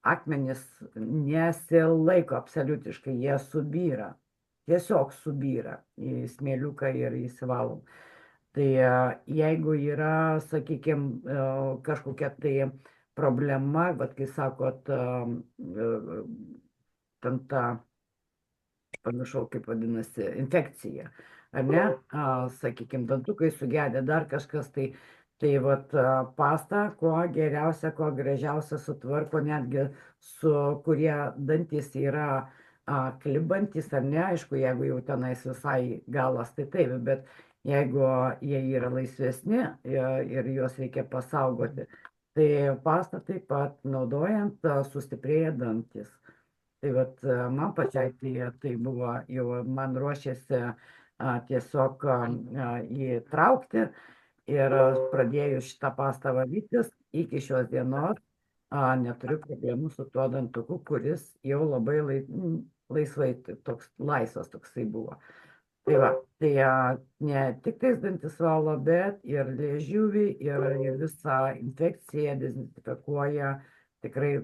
akmenys nesilaiko absoliutiškai, jie subyra. Tiesiog subyra į smėliuką ir įsivalom. Tai jeigu yra, sakykime, kažkokia tai problema, bet kai sakot, ten ta, pamiršau, kaip vadinasi, infekcija, ar ne, sakykime, dantukai sugedę, dar kažkas, tai vat pasta, kuo geriausia, kuo gražiausia sutvarko, netgi su kurie dantys yra klibantis, ar ne, aišku, jeigu jau tenais visai galas, tai taip, bet jeigu jie yra laisvesni ir juos reikia pasaugoti, tai pasta taip pat naudojant sustiprėja dantis. Tai vat man pačiai tai buvo, jau man ruošėsi tiesiog įtraukti ir pradėjus šitą pastą valytis iki šios dienos neturiu problemų su tuo dantuku, kuris jau labai laisvai toks laisvas toksai buvo. Tai va, tai ne tik tais dantis valo, bet ir liežuvį, ir visą infekciją dezinfekuoja tikrai.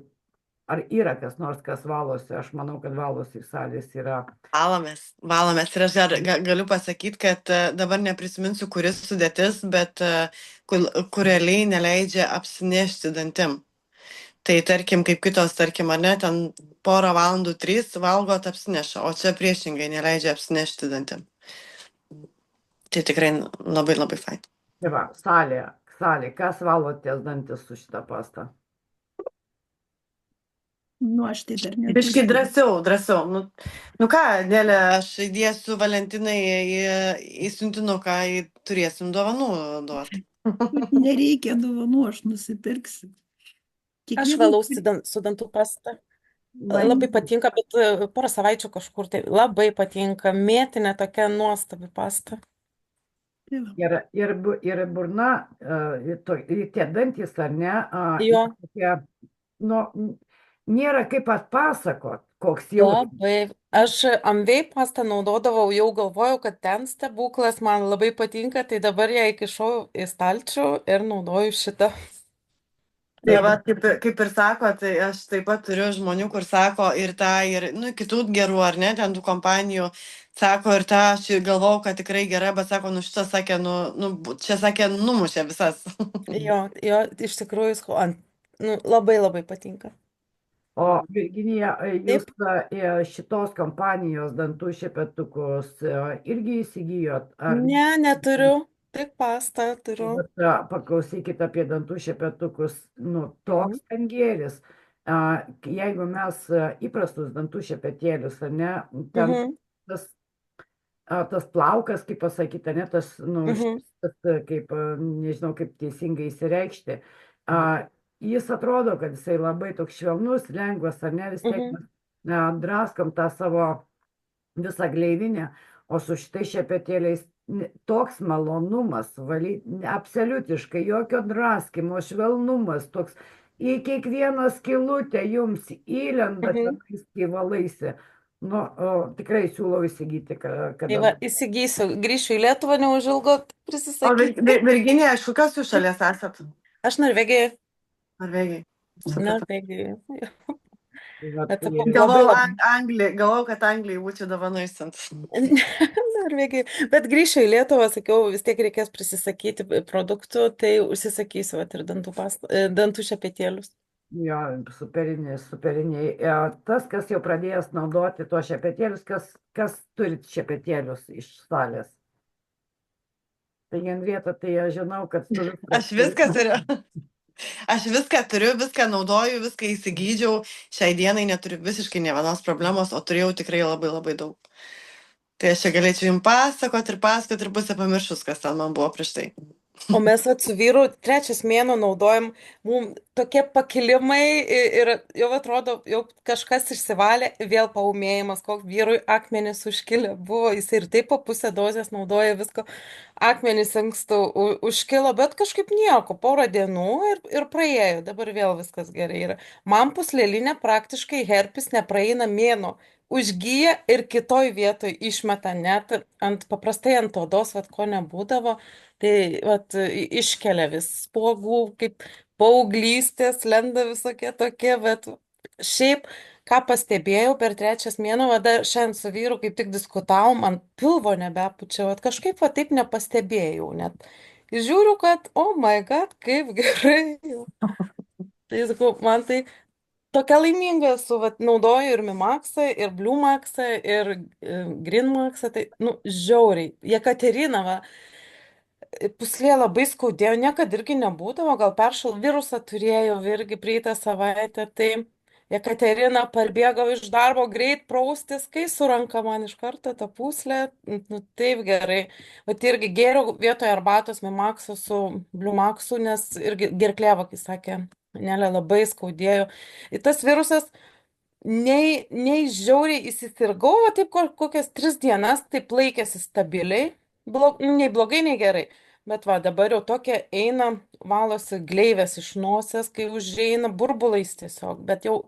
Ar yra kas nors, kas valosi? Aš manau, kad valosi salės yra.
Valomės. Ir aš dar galiu pasakyti, kad dabar neprisiminsiu, kuris sudėtis, bet kur realiai neleidžia apsinešti dantim. Tai tarkim, kaip kitos, tarkim, ar ne, ten porą valandų, 3 valgot apsineša, o čia priešingai neleidžia apsinešti dantim. Tai tikrai labai labai fain.
Tai va, salė, kas valotės dantis su šitą pastą?
Nu, aš tai dar
Biškai drąsiau. Nu ką, Nelė, aš įdėsiu Valentinai į siuntinuką, turėsim dovanų duoti.
Nereikia dovanų, aš nusipirksiu.
Aš valausi su dantų pasta. Labai patinka, bet porą savaičių kažkur tai labai patinka. Mėtinė tokia nuostabi pasta.
Ir burna, ir tie dantys, ar ne?
Jo.
Nu, nėra kaip atpasakot, koks jau.
Labai. Aš Amway pastą naudodavau, jau galvojau, kad ten stebuklas, man labai patinka, tai dabar ją įkišau į stalčių ir naudoju šitą.
Tai va, kaip ir sako, tai aš taip pat turiu žmonių, kur sako ir tą, ir kitų gerų, ar ne, ten tų kompanijų, sako ir tą, aš galvau, kad tikrai gera, bet sako, šitą sakė, čia sakė, numušė visas.
Jo, iš tikrųjų, labai labai patinka.
O Virginija, jūs šitos kompanijos dantų šepetukus irgi įsigijot?
Ne, neturiu. Tik pastą turiu.
Paklausykit apie dantų šepetukus, toks ten gėris. Jeigu mes įprastus dantų šepetėlius, ne, ten tas plaukas, kaip pasakyti, ne, tas, kaip, nežinau, kaip teisingai įsireikšti, jis atrodo, kad jisai labai toks švelnus, lengvas, ar ne, vis tiek mes draskom tą savo visą gleivinę, o su šitais šepetėliais toks malonumas valyti, absoliutiškai, jokio draskimo, švelnumas, toks į kiekvieną skylutę jums įlenda, kai valaisi. Tikrai siūlau įsigyti.
Tai va, įsigysiu, grįšiu į Lietuvą, neužilgo prisisakyti.
O Virginija, iš kokios jūs šalies esat?
Aš Norvegijai.
Norvegijai.
Galvau,
kad Anglijai būčiau dovanojant.
Norvegijai. Bet grįšiu į Lietuvą, sakiau, vis tiek reikės prisisakyti produktų, tai užsisakysiu ir dantų šepetėlius.
Jo, superiniai. Tas, kas jau pradėjęs naudoti to šepetėlius, kas turit šepetėlius iš salės? Tai Henrieta, tai aš žinau, kad tu...
Aš viską turiu, viską naudoju, viską įsigydžiau. Šiai dienai neturiu visiškai ne vienos problemos, o turėjau tikrai labai labai daug. Tai aš čia galėčiau jums pasakoti ir pusę pamiršus, kas ten man buvo prieš tai.
O mes su vyru 3 mėnuo naudojam, mums tokie pakilimai ir jau atrodo, jau kažkas išsivalė, vėl paūmėjimas, koks vyrui akmenys užkilę buvo, jis ir taip po pusę dozės naudoja visko, akmenys ankstų užkilo, bet kažkaip nieko, porą dienų ir praėjo, dabar vėl viskas gerai yra. Man pūslelinė praktiškai herpes nepraeina mėnuo. Užgyja ir kitoj vietoj išmeta, net paprastai ant odos, ko nebūdavo, tai iškelia vis spuogų, kaip paauglystės, lenda visokie tokie, bet šiaip, ką pastebėjau per 3 mėnuo, šiandien su vyru kaip tik diskutavom, ant pilvo nebepučiau, kažkaip taip nepastebėjau net. Žiūriu, kad, oh my god, kaip gerai. Tai sakau, man tai tokia laiminga esu, vat, naudoju ir Mimaxą, ir Blue Maxą, ir Green Maxą, tai, nu, žiauriai. Jekaterina, va, puslė labai skaudėjo, niekada irgi nebūdavo, gal virusą turėjau irgi praeitą savaitę, tai Jekaterina parbėgo iš darbo greit praustis, kai suranka man iš karto tą puslę, nu taip gerai. Bet irgi gėriau vietoje arbatos Mimaxo su Blue Maxu, nes irgi gerklė, va, kai sakė, Nelė labai skaudėjo. Ir tas virusas nei žiauriai įsisirgau, o taip kokias 3 dienas taip laikėsi stabiliai, nei blogai, nei gerai. Bet va, dabar jau tokia eina, valosi gleivės iš nosies, kai užeina burbulais tiesiog, bet jau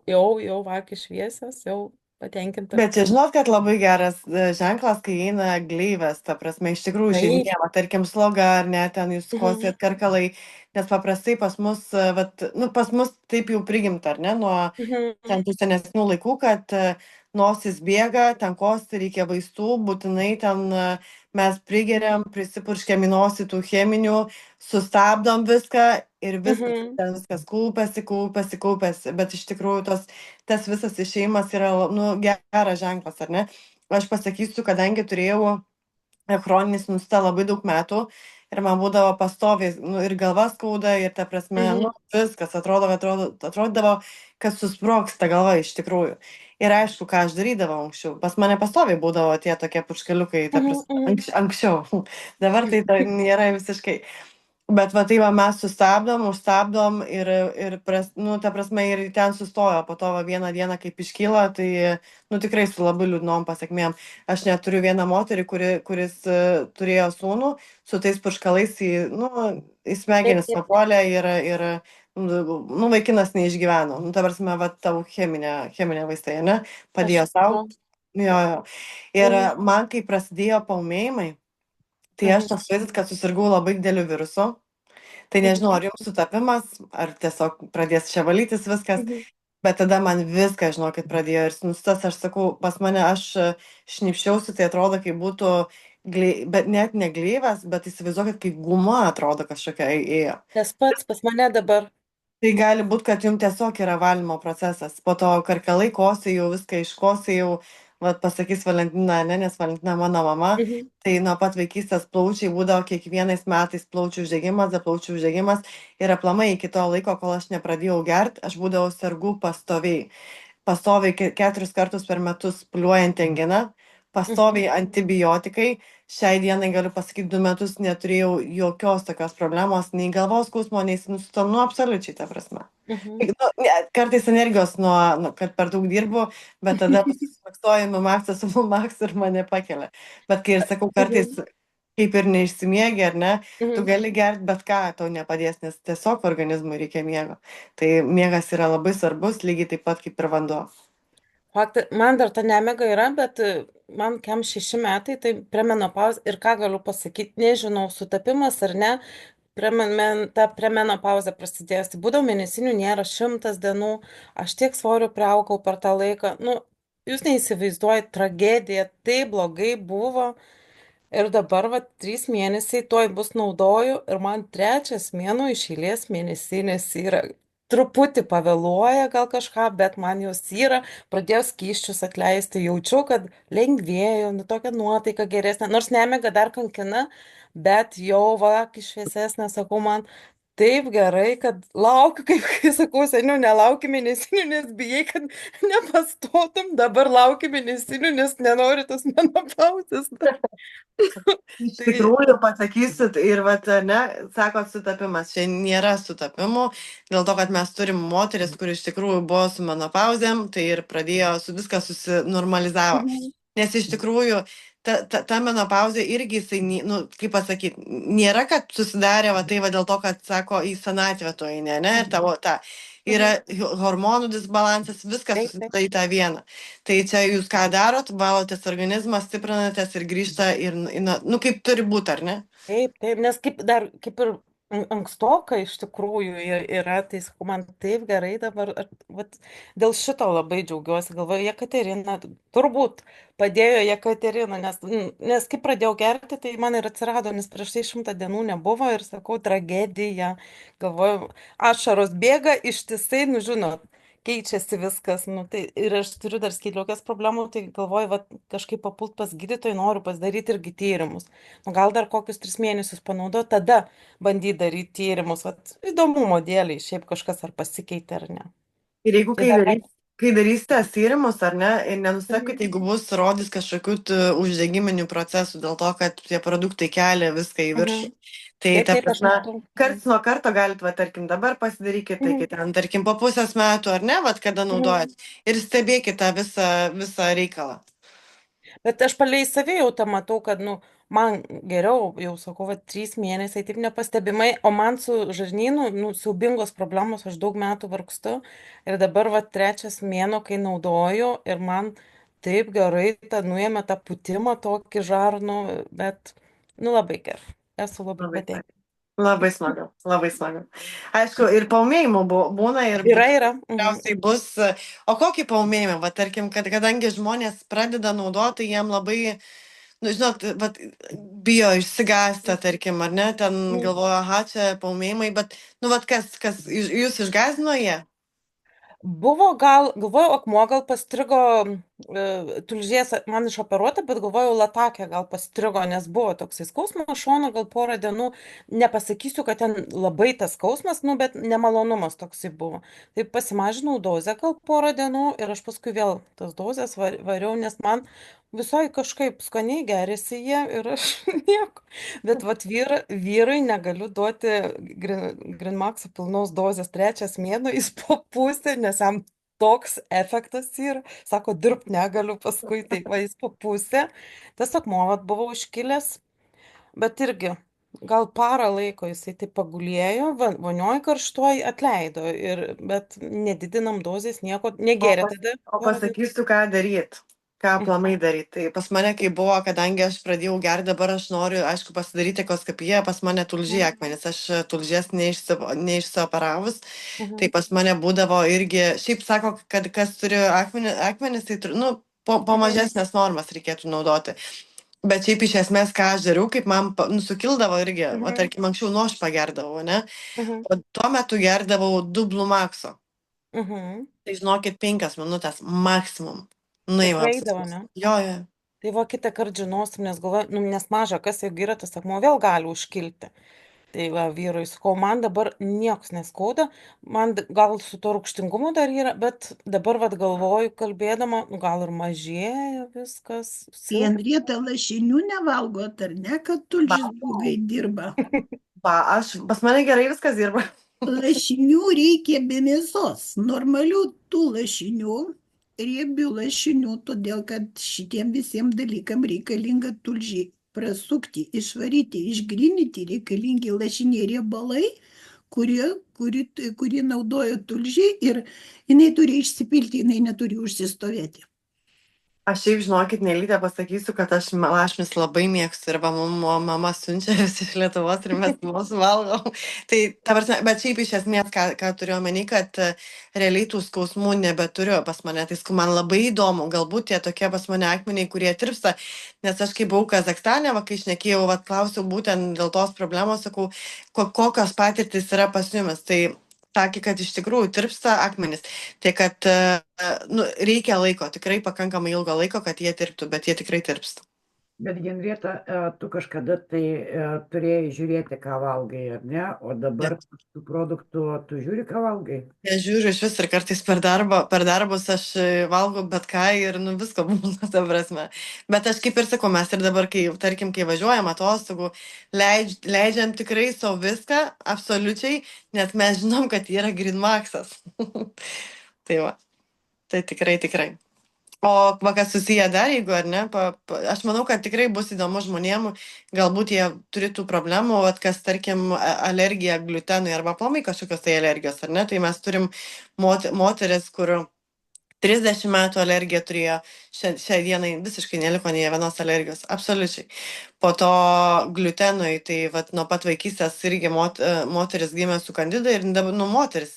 akis šviesios, jau patenkinta.
Bet čia žinot, kad labai geras ženklas, kai eina gleivės, ta prasme, iš tikrųjų
Taip.
žinoma, tarkim, sloga ar ne, ten jūs kosėt karkalai, nes paprastai pas mus, vat, nu, pas mus taip jau prigimta, ar ne, nuo ten tų senesnių laikų, kad nosis bėga, ten kosti, reikia vaistų, būtinai ten mes prigeriam, prisipurškiam į nosį tų cheminių, sustabdom viską ir viskas, ten viskas kaupiasi, bet iš tikrųjų tas visas išėjimas yra, nu, geras ženklas, ar ne? Aš pasakysiu, kadangi turėjau chroninį sinusitą labai daug metų ir man būdavo pastoviai, nu, ir galva skauda, ir ta prasme, nu, viskas atrodavo, kad susprogs ta galva iš tikrųjų. Ir aišku, ką aš darydavau anksčiau. Pas mane pastoviai būdavo tie tokie puškaliukai, ta prasme, anksčiau. Dabar tai nėra visiškai. Bet va tai va mes sustabdom, užstabdom ir nu, ta prasme, ir ten sustojo. Po to va vieną dieną, kaip iškyla, tai, nu, tikrai su labai liūdnom pasiekmėm. Aš net turiu vieną moterį, kuris turėjo sūnų, su tais purškalais į smegenis papuolė ir nu, vaikinas neišgyveno. Nu, ta prasme, va tavo cheminė vaistai, ne? Padėjo sau. Jo. Ir man, kai prasidėjo paūmėjimai, tai aš toks vaizdas, kad susirgau labai dideliu virusu. Tai nežinau, ar jums sutapimas, ar tiesiog pradės čia valytis viskas. Bet tada man viską, žinokit, pradėjo ir sinusas, aš sakau, pas mane aš šnipščiausi, tai atrodo, kaip būtų, bet net ne gleivas, bet įsivaizduokit, kaip guma atrodo kažkokia ėjo.
Tas pats pas mane dabar.
Tai gali būti, kad jums tiesiog yra valymo procesas. Po to karkalai kosėjau, viską iškosėjau. Vat pasakys Valentina, ne, nes Valentina mano mama, tai nuo pat vaikystės plaučiai būdavo kiekvienais metais plaučių uždegimas ir aplamai iki to laiko, kol aš nepradėjau gerti, aš būdavau sergu pastoviai 4 kartus per metus pliuojant anginą, pastoviai antibiotikai. Šiai dienai galiu pasakyti, 2 metus neturėjau jokios tokios problemos, nei galvos skausmo, nei sinusito, nu, absoliučiai, ta prasme. Nu, kartais energijos kad per daug dirbu, bet tada pasismaksuoju Mimaxą su Mimaxu ir mane pakelia. Bet kai ir sakau, kartais kaip ir neišsimiegi, ar ne, tu gali gerti bet ką, tau nepadės, nes tiesiog organizmui reikia miego. Tai miegas yra labai svarbus, lygiai taip pat kaip ir vanduo.
Faktai, man dar ta nemiga yra, bet man 6 metai, tai premenopauzė ir ką galiu pasakyti, nežinau, sutapimas ar ne, ta premenopauzė prasidėjus, tai būdavo mėnesinių nėra 100 dienų, aš tiek svorio priaugau per tą laiką, nu, jūs neįsivaizduojate, tragedija, tai blogai buvo ir dabar, va, 3 mėnesiai, tuoj bus naudoju ir man 3 mėnuo iš eilės mėnesinės yra. Truputį pavėluoja gal kažką, bet man jos yra, pradėjau skysčius atleisti, jaučiu, kad lengvėjo, nu tokia nuotaika geresnė, nors nemiga dar kankina, bet jau va, kai šviesesnė, sakau, man taip gerai, kad laukiu, kai sakau, seniau nelaukiu mėnesinių, nes bijai, kad nepastotum, dabar laukiu mėnesinių, nes nenori tos menopauzės.
Iš tikrųjų pasakysit ir vat, ne, sakot sutapimas, čia nėra sutapimų, dėl to, kad mes turim moteris, kur iš tikrųjų buvo su menopauzėm, tai ir pradėjo viskas susinormalizavo. Nes iš tikrųjų ta menopauzė irgi, jisai, nu, kaip pasakyti, nėra, kad susidarė va tai va dėl to, kad sako į senatvę to eini, ne, ir tavo ta. Yra hormonų disbalansas, viskas susideda į tą vieną. Tai čia jūs ką darot, valotės organizmą, stiprinatės ir grįžta ir, nu, kaip turi būti, ar ne?
Taip, nes kaip ir ankstoka iš tikrųjų yra, tai sakau, man taip gerai dabar, vat, dėl šito labai džiaugiuosi, galvoju, Jekaterina, turbūt padėjo Jekaterina, nes kai pradėjau gerti, tai man ir atsirado, nes prieš tai 100 dienų nebuvo ir sakau, tragedija, galvoju, ašaros bėga ištisai, nu žinot, keičiasi viskas. Nu, tai, ir aš turiu dar skydliaukės problemų, tai galvoju, va, kažkaip papult pas gydytojai, noriu pasidaryti irgi tyrimus. Nu, gal dar kokius 3 mėnesius panaudo, tada bandyti daryti tyrimus. Vat, įdomumo dėliai, šiaip kažkas ar pasikeitė ar ne.
Ir jeigu
Tai dar.
kai darysite tyrimus, ar ne, ir nenustebkit,
Mhm.
jeigu bus rodys kažkokių uždegiminių procesų dėl to, kad tie produktai kelia viską į viršų.
Mhm.
Tai,
Taip,
ta
taip, aš
prasme,
matau.
karts nuo karto galit, va, tarkim, dabar pasidarykit, tai
Mhm.
ten, tarkim, po pusės metų, ar ne, va, kada naudojat.
Mhm.
Ir stebėkit tą visą reikalą.
Bet aš palei savijautą matau, kad, nu, man geriau, jau sakau, va, 3 mėnesiai taip nepastebimai, o man su žarnynu, nu, siaubingos problemos, aš daug metų vargstu ir dabar, va, 3 mėnuo, kai naudoju ir man taip gerai, ta nuėmė tą putimą tokį žarnų, bet, nu, labai gerai. Esu labai
Labai
patenkinta.
smagu. Labai smagu, labai smagu. Aišku, ir paumėjimų būna ir
Yra.
tikriausiai bus. O kokį paumėjimą, va, tarkim, kadangi žmonės pradeda naudoti, jiem labai, nu, žinot, vat, bijo išsigąsta, tarkim, ar ne, ten
Mhm.
galvoja, aha, čia paumėjimai, bet, nu, vat, kas jūs išgąsdino jie?
Buvo gal, galvojau, akmuo gal pastrigo, tulžies man išoperuota, bet galvojau, latakė gal pastrigo, nes buvo toksai skausmas šono, gal porą dienų, nepasakysiu, kad ten labai tas skausmas, nu, bet nemalonumas toksai buvo. Tai pasimažinau dozę gal porą dienų ir aš paskui vėl tas dozes variau, nes man visai kažkaip skaniai gerėsi jie ir aš nieko. Bet vat vyrui negaliu duoti Grinmakso pilnos dozės 3 mėnuo, jis po pusę, nes jam toks efektas yra. Sako, dirbt negaliu paskui, tai va jis po pusę. Tas akmuo vat buvo užkilęs, bet irgi gal parą laiko jisai taip pagulėjo, vonioj karštuoj atleido, bet nedidinam dozės, nieko,
O,
negėrė
pas,
tada.
o pasakysiu, ką daryt. Ką aplamai daryt. Tai pas mane, kai buvo, kadangi aš pradėjau gerti, dabar aš noriu, aišku, pasidaryti ekoskopiją, pas mane tulžiai akmenys, aš tulžies neišsioperavus, tai
Mhm.
pas mane būdavo irgi, šiaip sako, kad kas turi akmenis, tai, nu, po
Mhm.
mažesnės normas reikėtų naudoti. Bet šiaip iš esmės, ką aš dariau, kaip man nusukildavo irgi, o
Mhm.
tarkim, anksčiau nu aš pagerdavau, ne?
Mhm.
O tuo metu gerdavau dublų makso.
Mhm.
Tai žinokit, 5 minutės maksimum.
Ir
Nuima
praeidavo,
apsiskaus.
ne?
Jo, jo.
Tai va kitą kartą žinosim, nes galvoju, nu, nes maža, kas jeigu yra tas akmuo, vėl gali užkilti. Tai va vyrui sakau, man dabar niekas neskauda, man gal su to rūgštingumu dar yra, bet dabar vad galvoju, kalbėdama, nu, gal ir mažėja viskas.
Tai Henrieta lašinių nevalgot, ar ne, kad tulžis blogai dirba?
Pas mane gerai viskas dirba.
Lašinių reikia be mėsos, normalių tų lašinių, riebių lašinių, todėl kad šitiem visiems dalykam reikalinga tulžiai prasukti, išvaryti, išgrinyti, reikalingi lašiniai riebalai, kurį naudoja tulžiai ir jinai turi išsipilti, jinai neturi užsistovėti.
Aš šiaip žinokit, Nelytė pasakysiu, kad aš lašmis labai mėgstu ir va, mama siunčia vis iš Lietuvos ir mes mus valgom. Tai, ta prasme, bet šiaip iš esmės, ką turiu omeny, kad realiai tų skausmų nebeturiu pas mane. Tai man labai įdomu, galbūt tie tokie pas mane akmeniai, kurie tirpsta, nes aš kai buvau Kazakstane, va, kai šnekėjau, va, klausiau būtent dėl tos problemos, sakau, kokios patirtis yra pas jumis. Tai sakė, kad iš tikrųjų tirpsta akmenys. Tai kad nu, reikia laiko, tikrai pakankamai ilgo laiko, kad jie tirptų, bet jie tikrai tirpsta.
Bet Henrieta, tu kažkada tai turėjai žiūrėti, ką valgai, ar ne? O dabar tų produktų tu žiūri, ką valgai?
Nežiūriu iš vis ir kartais per darbus aš valgau bet ką ir nu visko būna, ta prasme. Bet aš kaip ir sakau, mes ir dabar, kai, tarkim, kai važiuojam atostogų, leidžiam tikrai savo viską, absoliučiai, nes mes žinom, kad yra Grinmaksas. Tai va, tai tikrai. O va, kas susiję dar, jeigu ar ne, aš manau, kad tikrai bus įdomu žmonėm, galbūt jie turi tų problemų, vat, kas, tarkim, alergija gliutenui arba aplamai kažkokios tai alergijos, ar ne, tai mes turim moteris, kur 30 metų alergiją turėjo, šiai dienai visiškai neliko nei vienos alergijos, absoliučiai. Po to gliutenui, tai vat, nuo pat vaikystės irgi moteris gimė su kandida ir nu, moteris,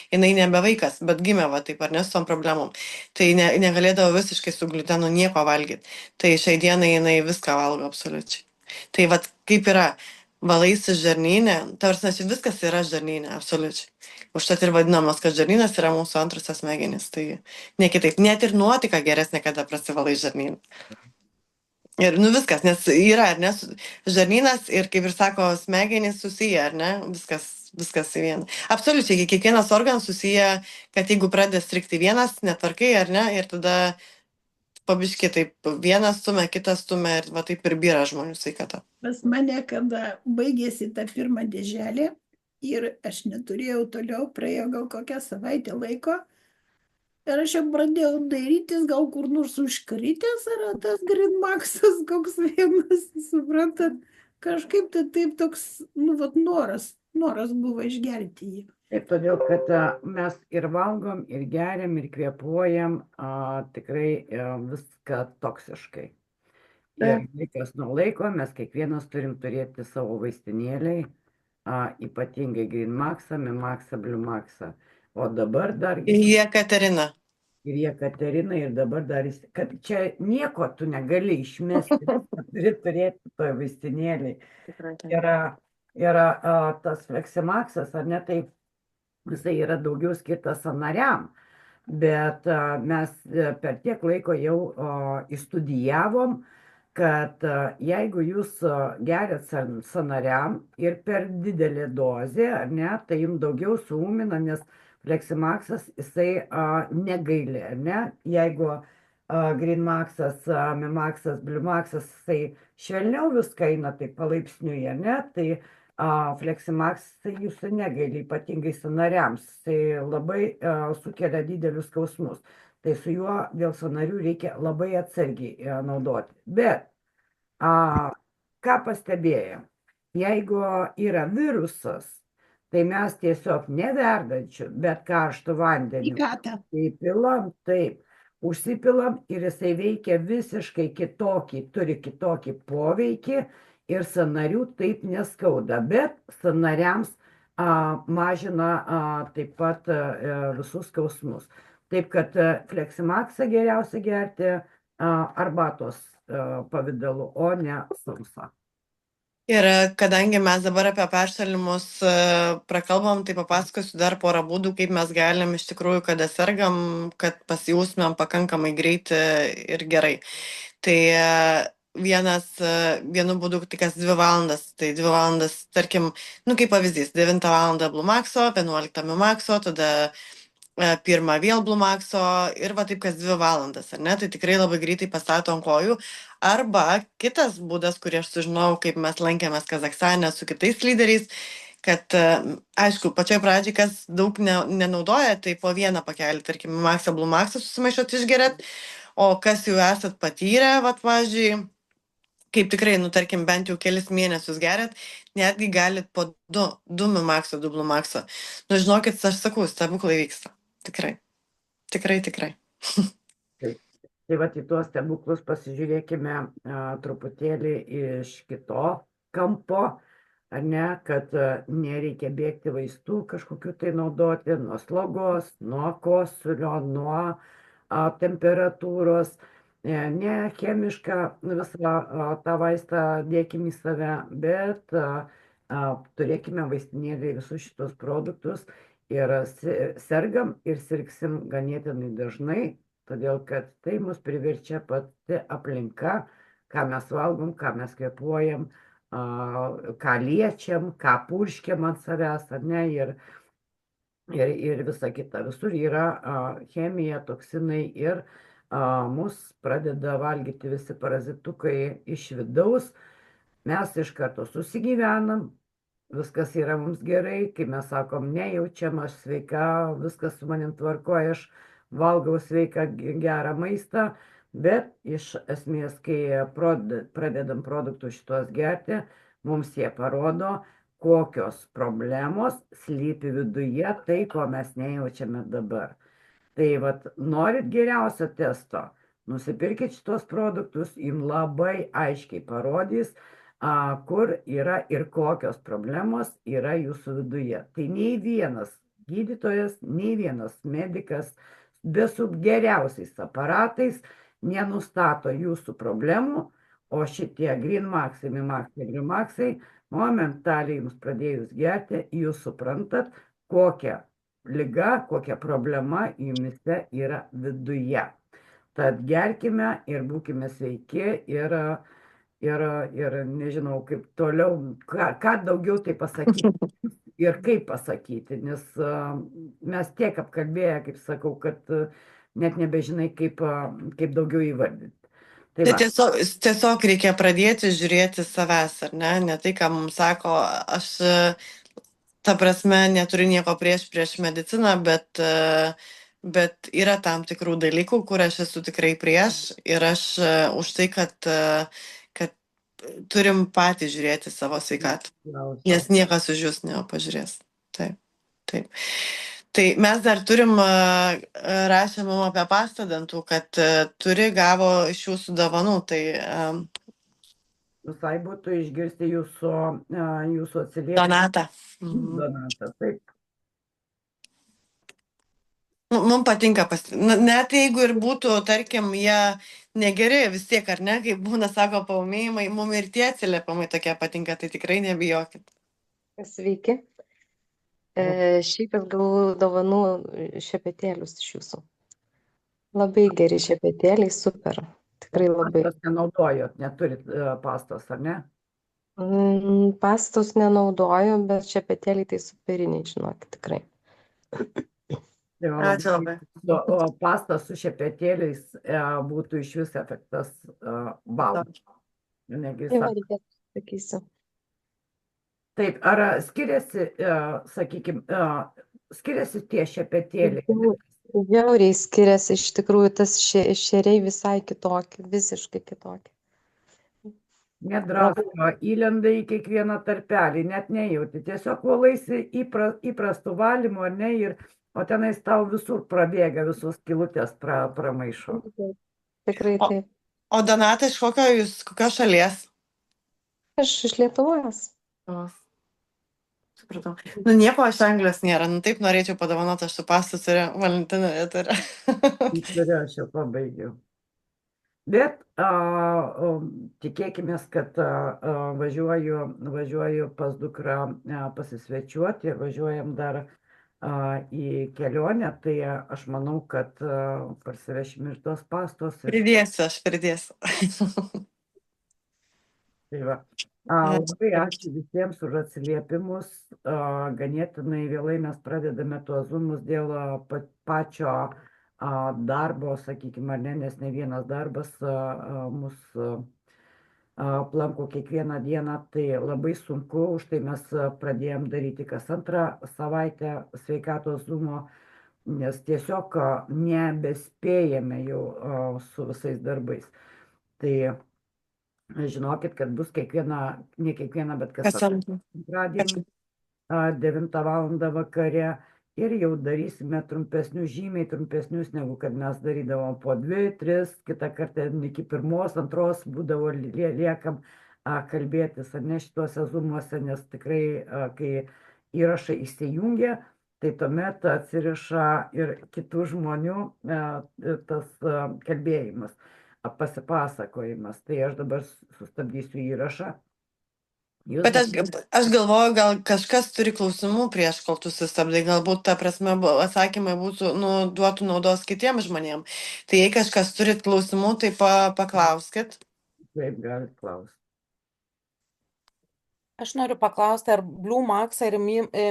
jinai nebe vaikas, bet gimė va, taip ar ne su tom problemom. Tai negalėdavo visiškai su gliutenu nieko valgyti. Tai šiai dienai jinai viską valgo absoliučiai. Tai vat kaip yra, valaisi žarnyne, tarsi čia viskas yra žarnyne, absoliučiai. Užtat ir vadinamas, kad žarnynas yra mūsų antrosios smegenys, tai ne kitaip, net ir nuotaika geresnė, kada prasivalai žarnyną. Ir nu viskas, nes yra, ar ne, žarnynas ir kaip ir sako, smegenys susiję, ar ne, viskas į vieną. Absoliučiai, kiekvienas organas susiję, kad jeigu pradeda strikti vienas, netvarkai, ar ne, ir tada pabiški taip vienas stumia, kitas stumia ir va taip ir byra žmonių sveikata.
Pas mane, kada baigėsi ta pirma dėželė ir aš neturėjau toliau, praėjo gal kokią savaitę laiko ir aš jau pradėjau dairytis, gal kur nors užkritęs yra tas Greenmaxas koks vienas, suprantat, kažkaip tai taip toks, nu, vat noras buvo išgerti jį.
Taip, todėl, kad mes ir valgom, ir geriam, ir kvėpuojam tikrai viską toksiškai. Ir laikas nuo laiko mes kiekvienas turim turėti savo vaistinėliai, ypatingai Greenmaxą, Memaxą, Bluemaxą. O dabar dar...
Jekaterina.
Ir Jekaterina, ir dabar dar... Kad čia nieko tu negali išmesti, turi turėti toje vaistinėliai. Yra tas Fleximaxas, ar ne, tai jisai yra daugiau skirtas sąnariam, bet mes per tiek laiko jau įstudijavom, kad jeigu jūs geriat sąnariam ir per didelė dozė, ar ne, tai jums daugiau suūmina, nes Fleximaxas jisai negaili, ar ne, jeigu Greenmaxas, Memaxas, Bluemaxas, jisai švelniau viską eina taip palaipsniui, ar ne, tai Fleximax jūsų negaili, ypatingai sąnariams, tai labai sukelia didelius skausmus. Tai su juo dėl sąnarių reikia labai atsargiai naudoti. Bet ką pastebėjom, jeigu yra virusas, tai mes tiesiog neverdančiu, bet karštu vandeniu įpilam, taip, užsipilam ir jisai veikia visiškai kitokį, turi kitokį poveikį ir sąnarių taip neskauda, bet sąnariams mažina taip pat visus skausmus. Taip kad Fleximaxą geriausia gerti arbatos pavidalu, o ne sausą.
Ir kadangi mes dabar apie peršalimus prakalbam, tai papasakosiu dar porą būdų, kaip mes galim iš tikrųjų, kada sergam, kad pasijausmėm pakankamai greitai ir gerai. Tai vienu būdu tai kas 2 valandas, tai 2 valandas, tarkim, nu kaip pavyzdys, 9 valandą Bluemaxo, 11 Memaxo, tada 1 vėl Bluemaxo ir va taip kas 2 valandas, ar ne, tai tikrai labai greitai pastato ant kojų. Arba kitas būdas, kurį aš sužinojau, kaip mes lankėmės Kazachstane su kitais lyderiais, kad, aišku, pačioj pradžiai, kas daug nenaudoja, tai po vieną pakelį, tarkim, Memaxą, Bluemaxą susimaišot išgeriat, o kas jau esat patyrę, vat, pavyzdžiui, kaip tikrai, nu, tarkim, bent jau kelis mėnesius geriat, netgi galit po 2 Memaxo, 2 Bluemaxo. Nu, žinokit, aš sakau, stebuklai vyksta. Tikrai.
Tai vat į tuos stebuklus pasižiūrėkime truputėlį iš kito kampo, ar ne, kad nereikia bėgti vaistų kažkokiu tai naudoti, nuo slogos, nuo kosulio, nuo temperatūros, ne chemišką visą tą vaistą dėkim į save, bet turėkime vaistinėlį visus šitos produktus ir sergam ir sirgsim ganėtinai dažnai, todėl kad tai mus priverčia pati aplinka, ką mes valgom, ką mes kvėpuojam, ką liečiam, ką purškiam ant savęs, ar ne, ir visa kita. Visur yra chemija, toksinai ir mus pradeda valgyti visi parazitukai iš vidaus. Mes iš karto susigyvenam, viskas yra mums gerai, kai mes sakom, nejaučiam, aš sveika, viskas su manim tvarkoja, aš valgau sveiką gerą maistą, bet iš esmės, kai pradedam produktus šitos gerti, mums jie parodo, kokios problemos slypi viduje, tai ko mes nejaučiame dabar. Tai vat, norit geriausio testo, nusipirkit šitos produktus, jums labai aiškiai parodys, kur yra ir kokios problemos yra jūsų viduje. Tai nei vienas gydytojas, nei vienas medikas be su geriausiais aparatais nenustato jūsų problemų, O šitie Green Maxai, Mimaxai, Grimaxai, momentaliai jums pradėjus gerti, jūs suprantat, kokia liga, kokia problema jumise yra viduje. Tad gerkime ir būkime sveiki ir nežinau, kaip toliau, ką daugiau tai pasakyti ir kaip pasakyti, nes mes tiek apkalbėję, kaip sakau, kad net nebežinai, kaip daugiau įvardinti. Tai
Tai
va,
tiesiog reikia pradėti žiūrėti savęs, ar ne? Ne tai, ką mums sako, aš, ta prasme, neturiu nieko prieš mediciną, bet yra tam tikrų dalykų, kur aš esu tikrai prieš ir aš už tai, kad turim patys žiūrėti savo sveikatą,
klausiau.
nes niekas už jūs nepažiūrės. Taip, taip. Tai mes dar turim, rašė mum apie pastą dantų, kad gavo iš jūsų dovanų. Tai
Visai būtų išgirsti jūsų atsiliepimą.
Donata.
Donata, taip.
Mums patinka, net jeigu ir būtų, tarkim, jie negeri vis tiek, ar ne, kaip būna, sako, paumėjimai, mums ir tie atsiliepimai tokie patinka, tai tikrai nebijokit.
Sveiki. Šiaip aš gavau dovanų šepetėlius iš jūsų. Labai geri šepetėliai, super. Tikrai labai.
Pastos nenaudojot, neturit pastos, ar ne?
Pastos nenaudoju, bet šepetėliai tai superiniai, žinokit, tikrai.
Tai va,
Ačiū labai.
O pastas su šepetėliais būtų iš vis efektas wow. Negi
Tai va,
sako.
reikėtų, sakysiu.
Taip, ar skiriasi, sakykime, skiriasi tie šepetėliai?
Žiauriai skiriasi, iš tikrųjų, tas šeriai visai kitokie, visiškai kitokie.
Nedrasko, įlenda į kiekvieną tarpelį, net nejauti. Tiesiog valaisi įprastų valymų, ar ne, o tenais tau visur prabėga, visos skylutės pramaišo.
Tikrai taip.
O Donata, iš kokios šalies?
Aš iš Lietuvos.
Supratau. Nu, nieko iš Anglijos nėra. Nu, taip norėčiau padovanoti, aš su pastu turiu, Valentino turiu.
Turiu, aš jau pabaigiau. Bet tikėkime, kad važiuoju pas dukrą pasisvečiuoti ir važiuojam dar į kelionę, tai aš manau, kad parsivešim iš tos pastos.
Pridėsiu, aš pridėsiu.
Tai va. Labai ačiū visiems už atsiliepimus. Ganėtinai vėlai mes pradedame tuos zoomus dėl pačio darbo, sakykime, ar ne, nes ne vienas darbas mus aplanko kiekvieną dieną, tai labai sunku, už tai mes pradėjom daryti kas antrą savaitę sveikatos zoomo, nes tiesiog nebespėjame jau su visais darbais. Tai žinokit, kad bus ne kiekviena, bet kas antradienį 9 valandą vakare. Ir jau darysime žymiai trumpesnius, negu kad mes darydavom po 2-3, kitą kartą iki 1-2 būdavo liekam kalbėtis, ar ne, šituose zoomuose, nes tikrai, kai įrašai įsijungia, tai tuomet atsiriša ir kitų žmonių tas kalbėjimas, pasipasakojimas. Tai aš dabar sustabdysiu įrašą.
Bet aš galvoju, gal kažkas turi klausimų prieš, kol tu sustabdai, galbūt ta prasme atsakymai būtų, duotų naudos kitiems žmonėms. Tai jei kažkas turit klausimų, tai paklauskit.
Taip, galit klausti.
Aš noriu paklausti, ar Blue Maxą ir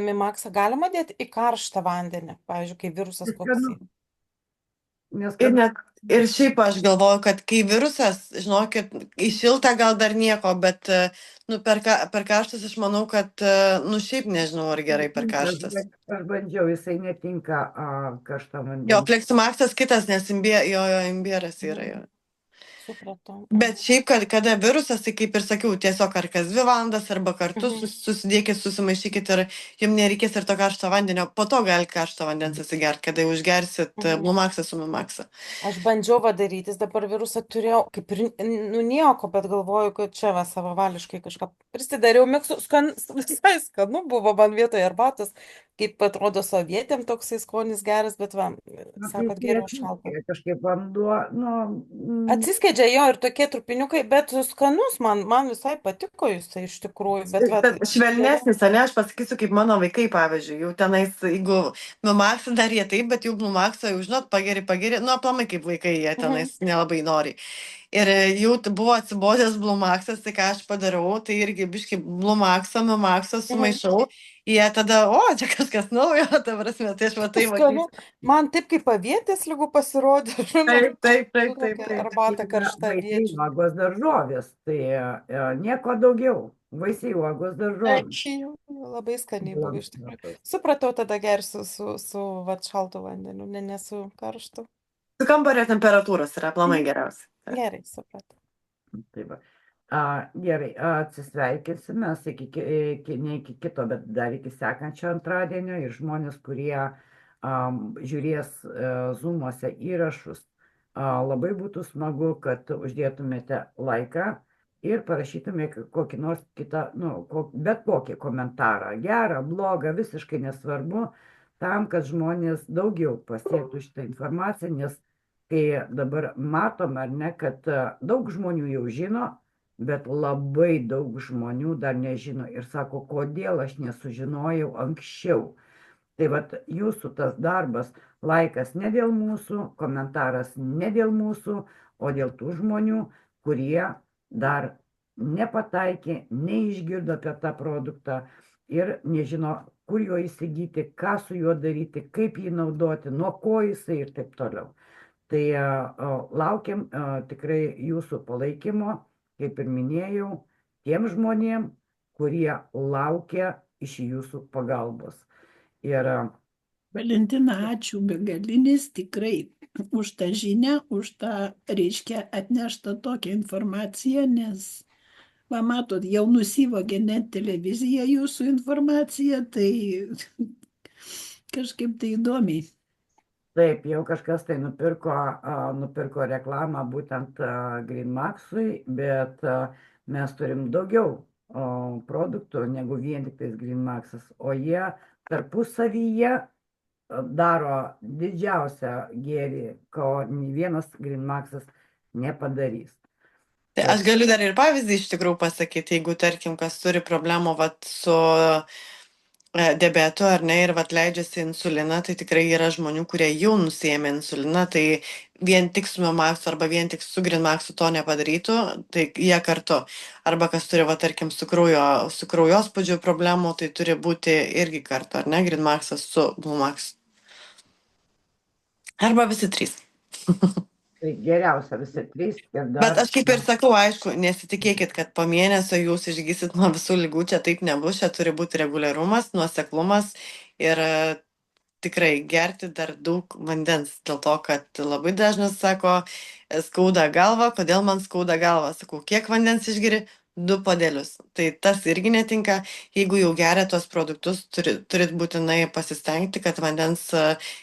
Mimaxą galima dėti į karštą vandenį, pavyzdžiui, kai virusas koks.
Ir šiaip aš galvoju, kad kai virusas, žinokit, į šiltą gal dar nieko, bet per karštas aš manau, kad, šiaip nežinau, ar gerai per karštas.
Aš bandžiau, jisai netinka karštą vandenį.
Jo, Fleximaxas kitas, nes jo imbieras yra jo.
Supratau.
Bet šiaip, kada virusas, tai kaip ir sakiau, tiesiog ar kas 2 valandas arba kartu susidėkit, susimaišykit ir jums nereikės ir to karšto vandenio. Po to gali karšto vandens atsigerti, kada jau užgersit Blue Maxą su Mimaxą.
Aš bandžiau darytis, dabar virusą turėjau, kaip ir nieko, bet galvoju, kad čia savavališkai kažką prisidariau miksų, visai skanu buvo man vietoje arbatos. kaip atrodo sovietėm toksai skonis geras, bet va,
Na, tai
sakot,
tai
geriau šaltą.
atsiskiria kažkaip vanduo, nu,
Atsiskiedžia jo ir tokie trupiniukai, bet skanus man visai patiko jisai iš tikrųjų, bet va,
Bet švelnesnis, ane, aš pasakysiu, kaip mano vaikai, pavyzdžiui, jau tenais, jeigu Blumax dar jie taip, bet jau Blumaxo jau, žinot, pageri, nu, aplamai kaip vaikai, jie tenais nelabai nori. Ir jau buvo atsibodęs Blumaxas, tai ką aš padarau, tai irgi biškai Blumaxo, Numaxo sumaišau. Jie tada, o, čia kažkas naujo, ta prasme, tai aš matai,
skanu. Man taip kaip avietės lygų pasirodė,
Taip, taip, taip,
su
taip,
tokia
taip.
arbata karšta
vaisiai,
aviečių.
uogos, daržovės, tai nieko daugiau. Vaisiai, uogos, daržovės.
Ačiū, labai skaniai buvo iš tikrųjų.
Blanšetas.
Supratau, tada gersiu su vat šaltu vandeniu, ne su karštu.
Su kambario temperatūros yra aplamai geriausia.
Gerai, supratau.
Tai va. Gerai, atsisveikinsime ne iki kito, bet dar iki sekančio antradienio ir žmonės, kurie žiūrės Zoom'uose įrašus, labai būtų smagu, kad uždėtumėte laiką ir parašytumėte kokį nors kitą, bet kokį komentarą, gerą, blogą, visiškai nesvarbu, tam, kad žmonės daugiau pasiektų šitą informaciją, nes kai dabar matom, ar ne, kad daug žmonių jau žino, bet labai daug žmonių dar nežino ir sako, kodėl aš nesužinojau anksčiau. Tai vat jūsų tas darbas, laikas ne dėl mūsų, komentaras ne dėl mūsų, o dėl tų žmonių, kurie dar nepataikė, neišgirdo apie tą produktą ir nežino, kur jo įsigyti, ką su juo daryti, kaip jį naudoti, nuo ko jisai ir taip toliau. Tai laukiam tikrai jūsų palaikymo, kaip ir minėjau, tiem žmonėm, kurie laukia iš jūsų pagalbos. Ir
Valentina, ačiū begalinis tikrai už tą žinią, už tą, reiškia, atneštą tokią informaciją, nes, va matot, jau nusivogė net televizija jūsų informaciją, tai kažkaip tai įdomiai.
taip, jau kažkas tai nupirko reklamą būtent GreenMax'ui, bet mes turim daugiau produktų negu vien tik tais GreenMax'as, o jie tarpusavyje daro didžiausią gėrį, ko nei vienas GreenMax'as nepadarys.
Tai aš galiu dar ir pavyzdį iš tikrųjų pasakyti, jeigu, tarkim, kas turi problemų vat, su diabetu ar ne ir vat leidžiasi insuliną, tai tikrai yra žmonių, kurie jau nusiėmė insuliną, tai vien tik su Memaxu arba vien tik su GreenMaxu to nepadarytų, tai jie kartu. Arba kas turi, va, tarkim, su kraujospūdžio problemų, tai turi būti irgi kartu, ar ne, GreenMaxas su Blumaxu. Arba visi trys.
Tai geriausia visi trys.
Bet aš kaip ir sakau, aišku, nesitikėkit, kad po mėnesio jūs išgysit nuo visų lygų, čia taip nebus, čia turi būti reguliarumas, nuoseklumas ir tikrai gerti dar daug vandens, dėl to, kad labai dažnas sako, skauda galva, kodėl man skauda galva, sakau, kiek vandens išgeri? 2 puodelius. Tai tas irgi netinka, jeigu jau geria tos produktus, turit būtinai pasistengti, kad vandens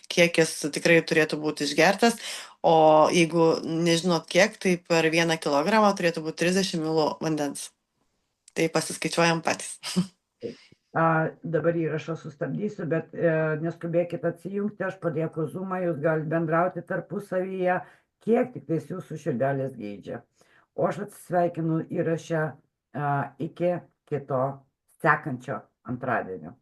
kiekis tikrai turėtų būti išgertas. O jeigu nežinot kiek, tai per 1 kilogramą turėtų būti 30 ml vandens. Tai pasiskaičiuojam patys.
Dabar įrašą sustabdysiu, bet neskubėkit atsijungti, aš palieku Zoom'ą, jūs galite bendrauti tarpusavyje, kiek tik tais jūsų širdelės geidžia. O aš atsisveikinu įrašę iki kito sekančio antradienio.